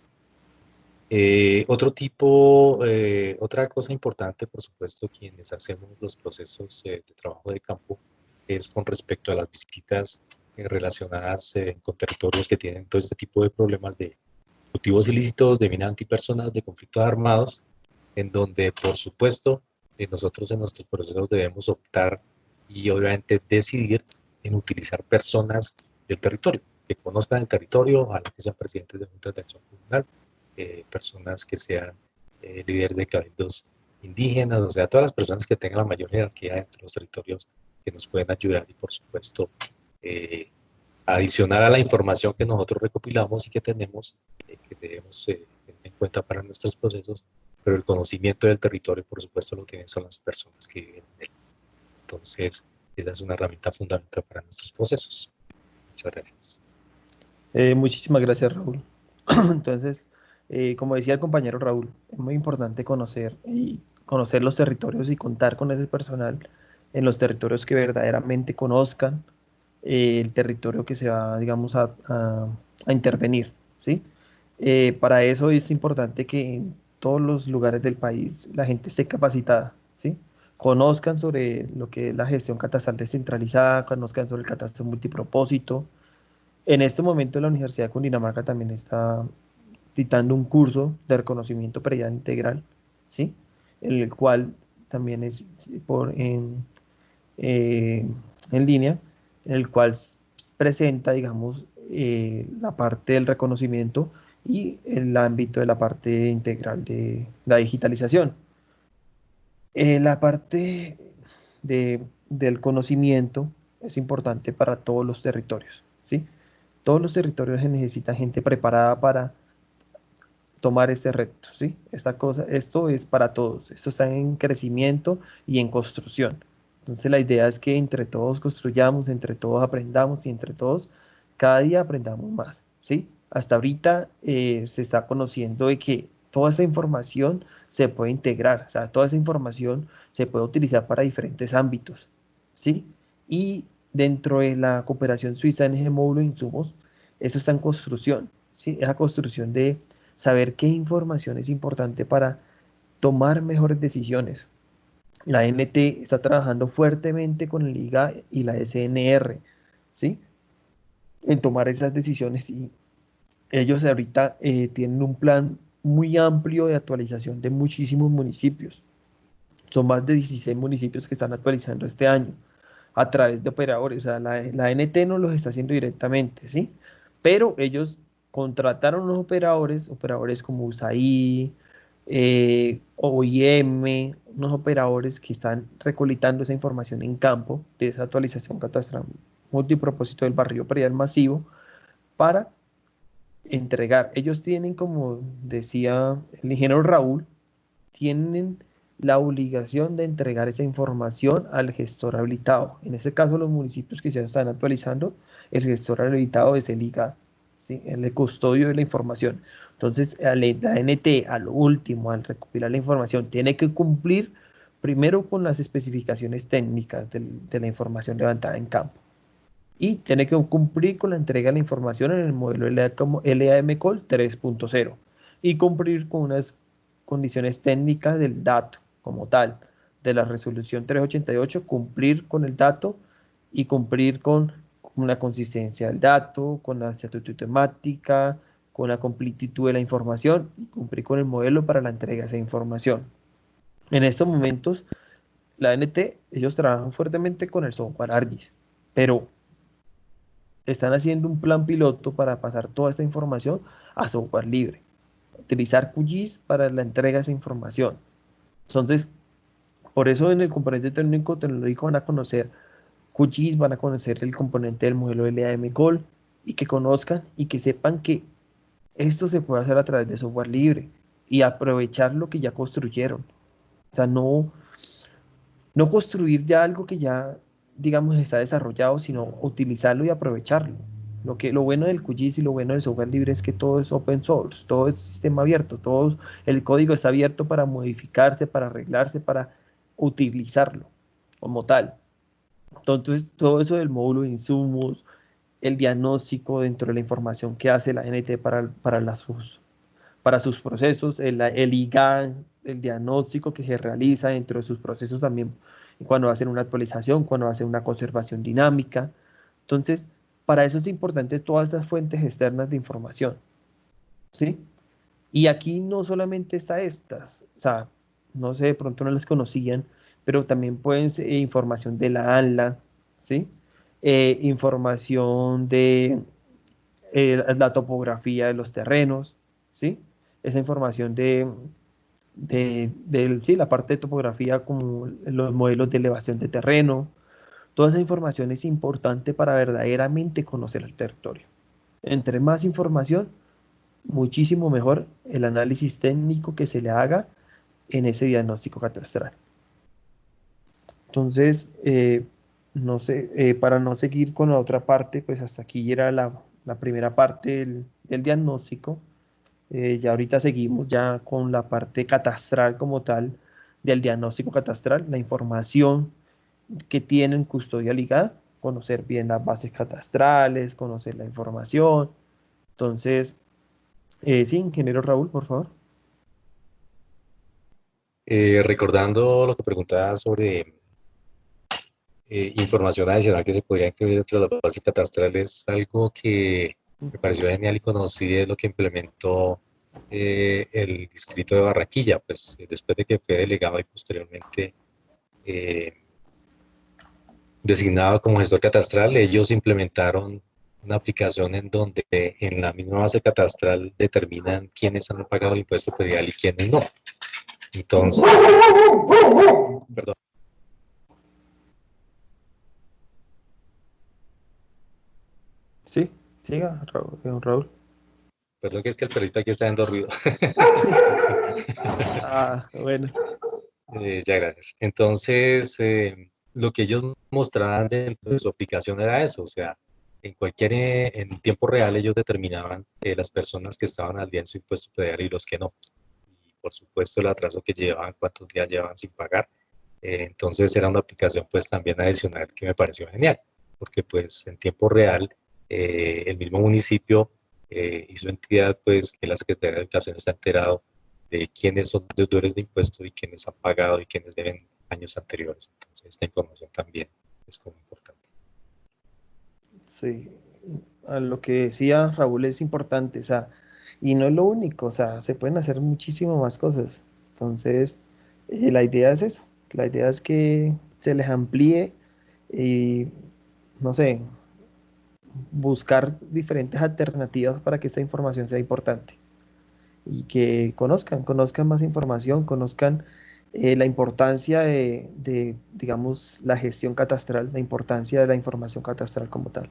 Otra cosa importante, por supuesto, quienes hacemos los procesos de trabajo de campo, es con respecto a las visitas relacionadas con territorios que tienen todo este tipo de problemas de cultivos ilícitos, de mina antipersonas, de conflictos armados, en donde, por supuesto, nosotros en nuestros procesos debemos optar y obviamente decidir en utilizar personas del territorio, que conozcan el territorio, ojalá que sean presidentes de juntas de acción comunal, personas que sean líderes de cabildos indígenas, o sea, todas las personas que tengan la mayor jerarquía dentro de los territorios que nos pueden ayudar y, por supuesto, adicionar a la información que nosotros recopilamos y que tenemos, que debemos tener en cuenta para nuestros procesos, pero el conocimiento del territorio, por supuesto, lo tienen son las personas que viven en él. Entonces, esa es una herramienta fundamental para nuestros procesos. Muchas gracias. Muchísimas gracias, Raúl. Entonces, como decía el compañero Raúl, es muy importante conocer los territorios y contar con ese personal en los territorios que verdaderamente conozcan el territorio que se va, digamos, a intervenir, ¿sí? Para eso es importante que en todos los lugares del país la gente esté capacitada, ¿sí? Conozcan sobre lo que es la gestión catastral descentralizada, conozcan sobre el catastro multipropósito. En este momento la Universidad de Cundinamarca también está dictando un curso de reconocimiento predial integral, ¿sí? El cual también es eh, en línea, en el cual presenta, digamos, la parte del reconocimiento y el ámbito de la parte integral de la digitalización. La parte del conocimiento es importante para todos los territorios, ¿sí? Todos los territorios se necesita gente preparada para tomar este reto, ¿sí? Esto es para todos, esto está en crecimiento y en construcción. Entonces la idea es que entre todos construyamos, entre todos aprendamos y entre todos cada día aprendamos más, ¿sí? Hasta ahorita se está conociendo de que toda esa información se puede integrar, o sea, toda esa información se puede utilizar para diferentes ámbitos, ¿sí? Y dentro de la cooperación suiza en ese módulo de insumos, eso está en construcción, ¿sí? Esa construcción de saber qué información es importante para tomar mejores decisiones. La NT está trabajando fuertemente con el IGA y la SNR, ¿sí? En tomar esas decisiones y ellos ahorita tienen un plan muy amplio de actualización de muchísimos municipios. Son más de 16 municipios que están actualizando este año a través de operadores. O sea, la NT no los está haciendo directamente, ¿sí? Pero ellos contrataron unos operadores como USAID, OIM, unos operadores que están recolectando esa información en campo de esa actualización catastral multipropósito del barrio predial masivo para entregar. Ellos tienen, como decía el ingeniero Raúl, tienen la obligación de entregar esa información al gestor habilitado. En este caso, los municipios que se están actualizando, el gestor habilitado es el IGA, ¿sí? El custodio de la información. Entonces, la NT, a lo último, al recopilar la información, tiene que cumplir primero con las especificaciones técnicas de la información levantada en campo. Y tiene que cumplir con la entrega de la información en el modelo LAM-COL 3.0 y cumplir con unas condiciones técnicas del dato como tal, de la resolución 388, cumplir con el dato y cumplir con la consistencia del dato, con la exactitud temática, con la completitud de la información y cumplir con el modelo para la entrega de esa información. En estos momentos, la ANT, ellos trabajan fuertemente con el software ArcGIS, pero están haciendo un plan piloto para pasar toda esta información a software libre. Utilizar QGIS para la entrega de esa información. Entonces, por eso en el componente tecnológico van a conocer QGIS, van a conocer el componente del modelo LAM Gold, y que conozcan y que sepan que esto se puede hacer a través de software libre y aprovechar lo que ya construyeron. O sea, no construir ya algo que ya, digamos, está desarrollado, sino utilizarlo y aprovecharlo. Lo bueno del QGIS y lo bueno del software libre es que todo es open source, todo es sistema abierto, todo el código está abierto para modificarse, para arreglarse, para utilizarlo como tal. Entonces, todo eso del módulo de insumos, el diagnóstico dentro de la información que hace la NT para sus procesos, el IGAN, el diagnóstico que se realiza dentro de sus procesos también, cuando hacen una actualización, cuando hacen una conservación dinámica. Entonces, para eso es importante todas estas fuentes externas de información, ¿sí? Y aquí no solamente está estas, o sea, no sé, de pronto no las conocían, pero también pueden ser información de la ANLA, ¿sí? Información de la topografía de los terrenos, ¿sí? Esa información sí, la parte de topografía como los modelos de elevación de terreno, toda esa información es importante para verdaderamente conocer el territorio. Entre más información, muchísimo mejor el análisis técnico que se le haga en ese diagnóstico catastral. Entonces, no sé, para no seguir con la otra parte, pues hasta aquí era la primera parte del diagnóstico. Ya ahorita seguimos ya con la parte catastral como tal del diagnóstico catastral, la información que tienen custodia ligada, conocer bien las bases catastrales, conocer la información. Entonces, sí, ingeniero Raúl, por favor. Recordando lo que preguntaba sobre información adicional que se podría incluir dentro de las bases catastrales, algo que me pareció genial y conocí es lo que implementó el distrito de Barranquilla, pues después de que fue delegado y posteriormente designado como gestor catastral, ellos implementaron una aplicación en donde en la misma base catastral determinan quiénes han pagado el impuesto predial y quiénes no. Entonces, perdón. Sí, siga, Raúl, don Raúl. Perdón que es que el perrito aquí está dando ruido. Bueno. Ya, gracias. Entonces, lo que ellos mostraban dentro de su aplicación era eso, o sea, en tiempo real ellos determinaban las personas que estaban al día en su impuesto predial y los que no. Y por supuesto el atraso que llevaban, cuántos días llevaban sin pagar. Entonces era una aplicación pues también adicional que me pareció genial, porque pues en tiempo real el mismo municipio y su entidad pues que la Secretaría de Educación está enterado de quiénes son deudores de impuestos y quiénes han pagado y quiénes deben años anteriores. Entonces, esta información también es como importante. Sí, a lo que decía Raúl es importante, o sea, y no es lo único, o sea, se pueden hacer muchísimas más cosas. Entonces, la idea es eso, la idea es que se les amplíe y, no sé, buscar diferentes alternativas para que esta información sea importante y que conozcan más información, conozcan la importancia digamos, la gestión catastral, la importancia de la información catastral como tal.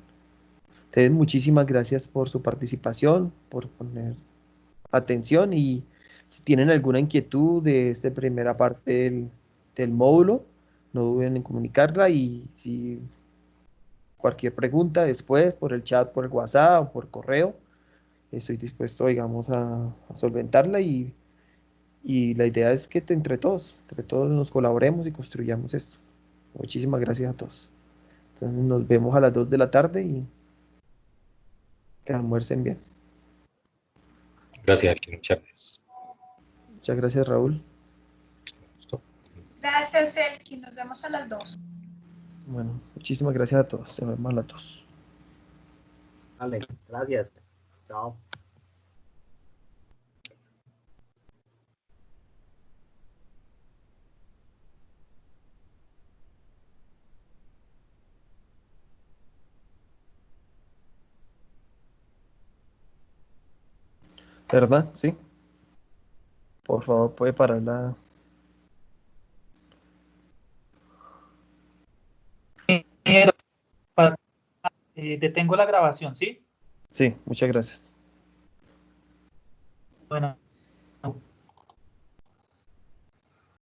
Entonces, muchísimas gracias por su participación, por poner atención y si tienen alguna inquietud de esta primera parte del módulo, no duden en comunicarla y si cualquier pregunta después por el chat, por el WhatsApp o por correo, estoy dispuesto, digamos, a solventarla y la idea es que entre todos nos colaboremos y construyamos esto. Muchísimas gracias a todos. Entonces, nos vemos a las 2 de la tarde y que almuercen bien. Gracias, Elkin. Muchas gracias. Muchas gracias, Raúl. Gracias, Elki. Nos vemos a las 2. Bueno, muchísimas gracias a todos. Nos vemos a las 2. Vale, gracias. Chao. ¿Verdad? Sí. Por favor, puede parar la... Ingeniero, pa- detengo la grabación, ¿sí? Sí, muchas gracias. Bueno.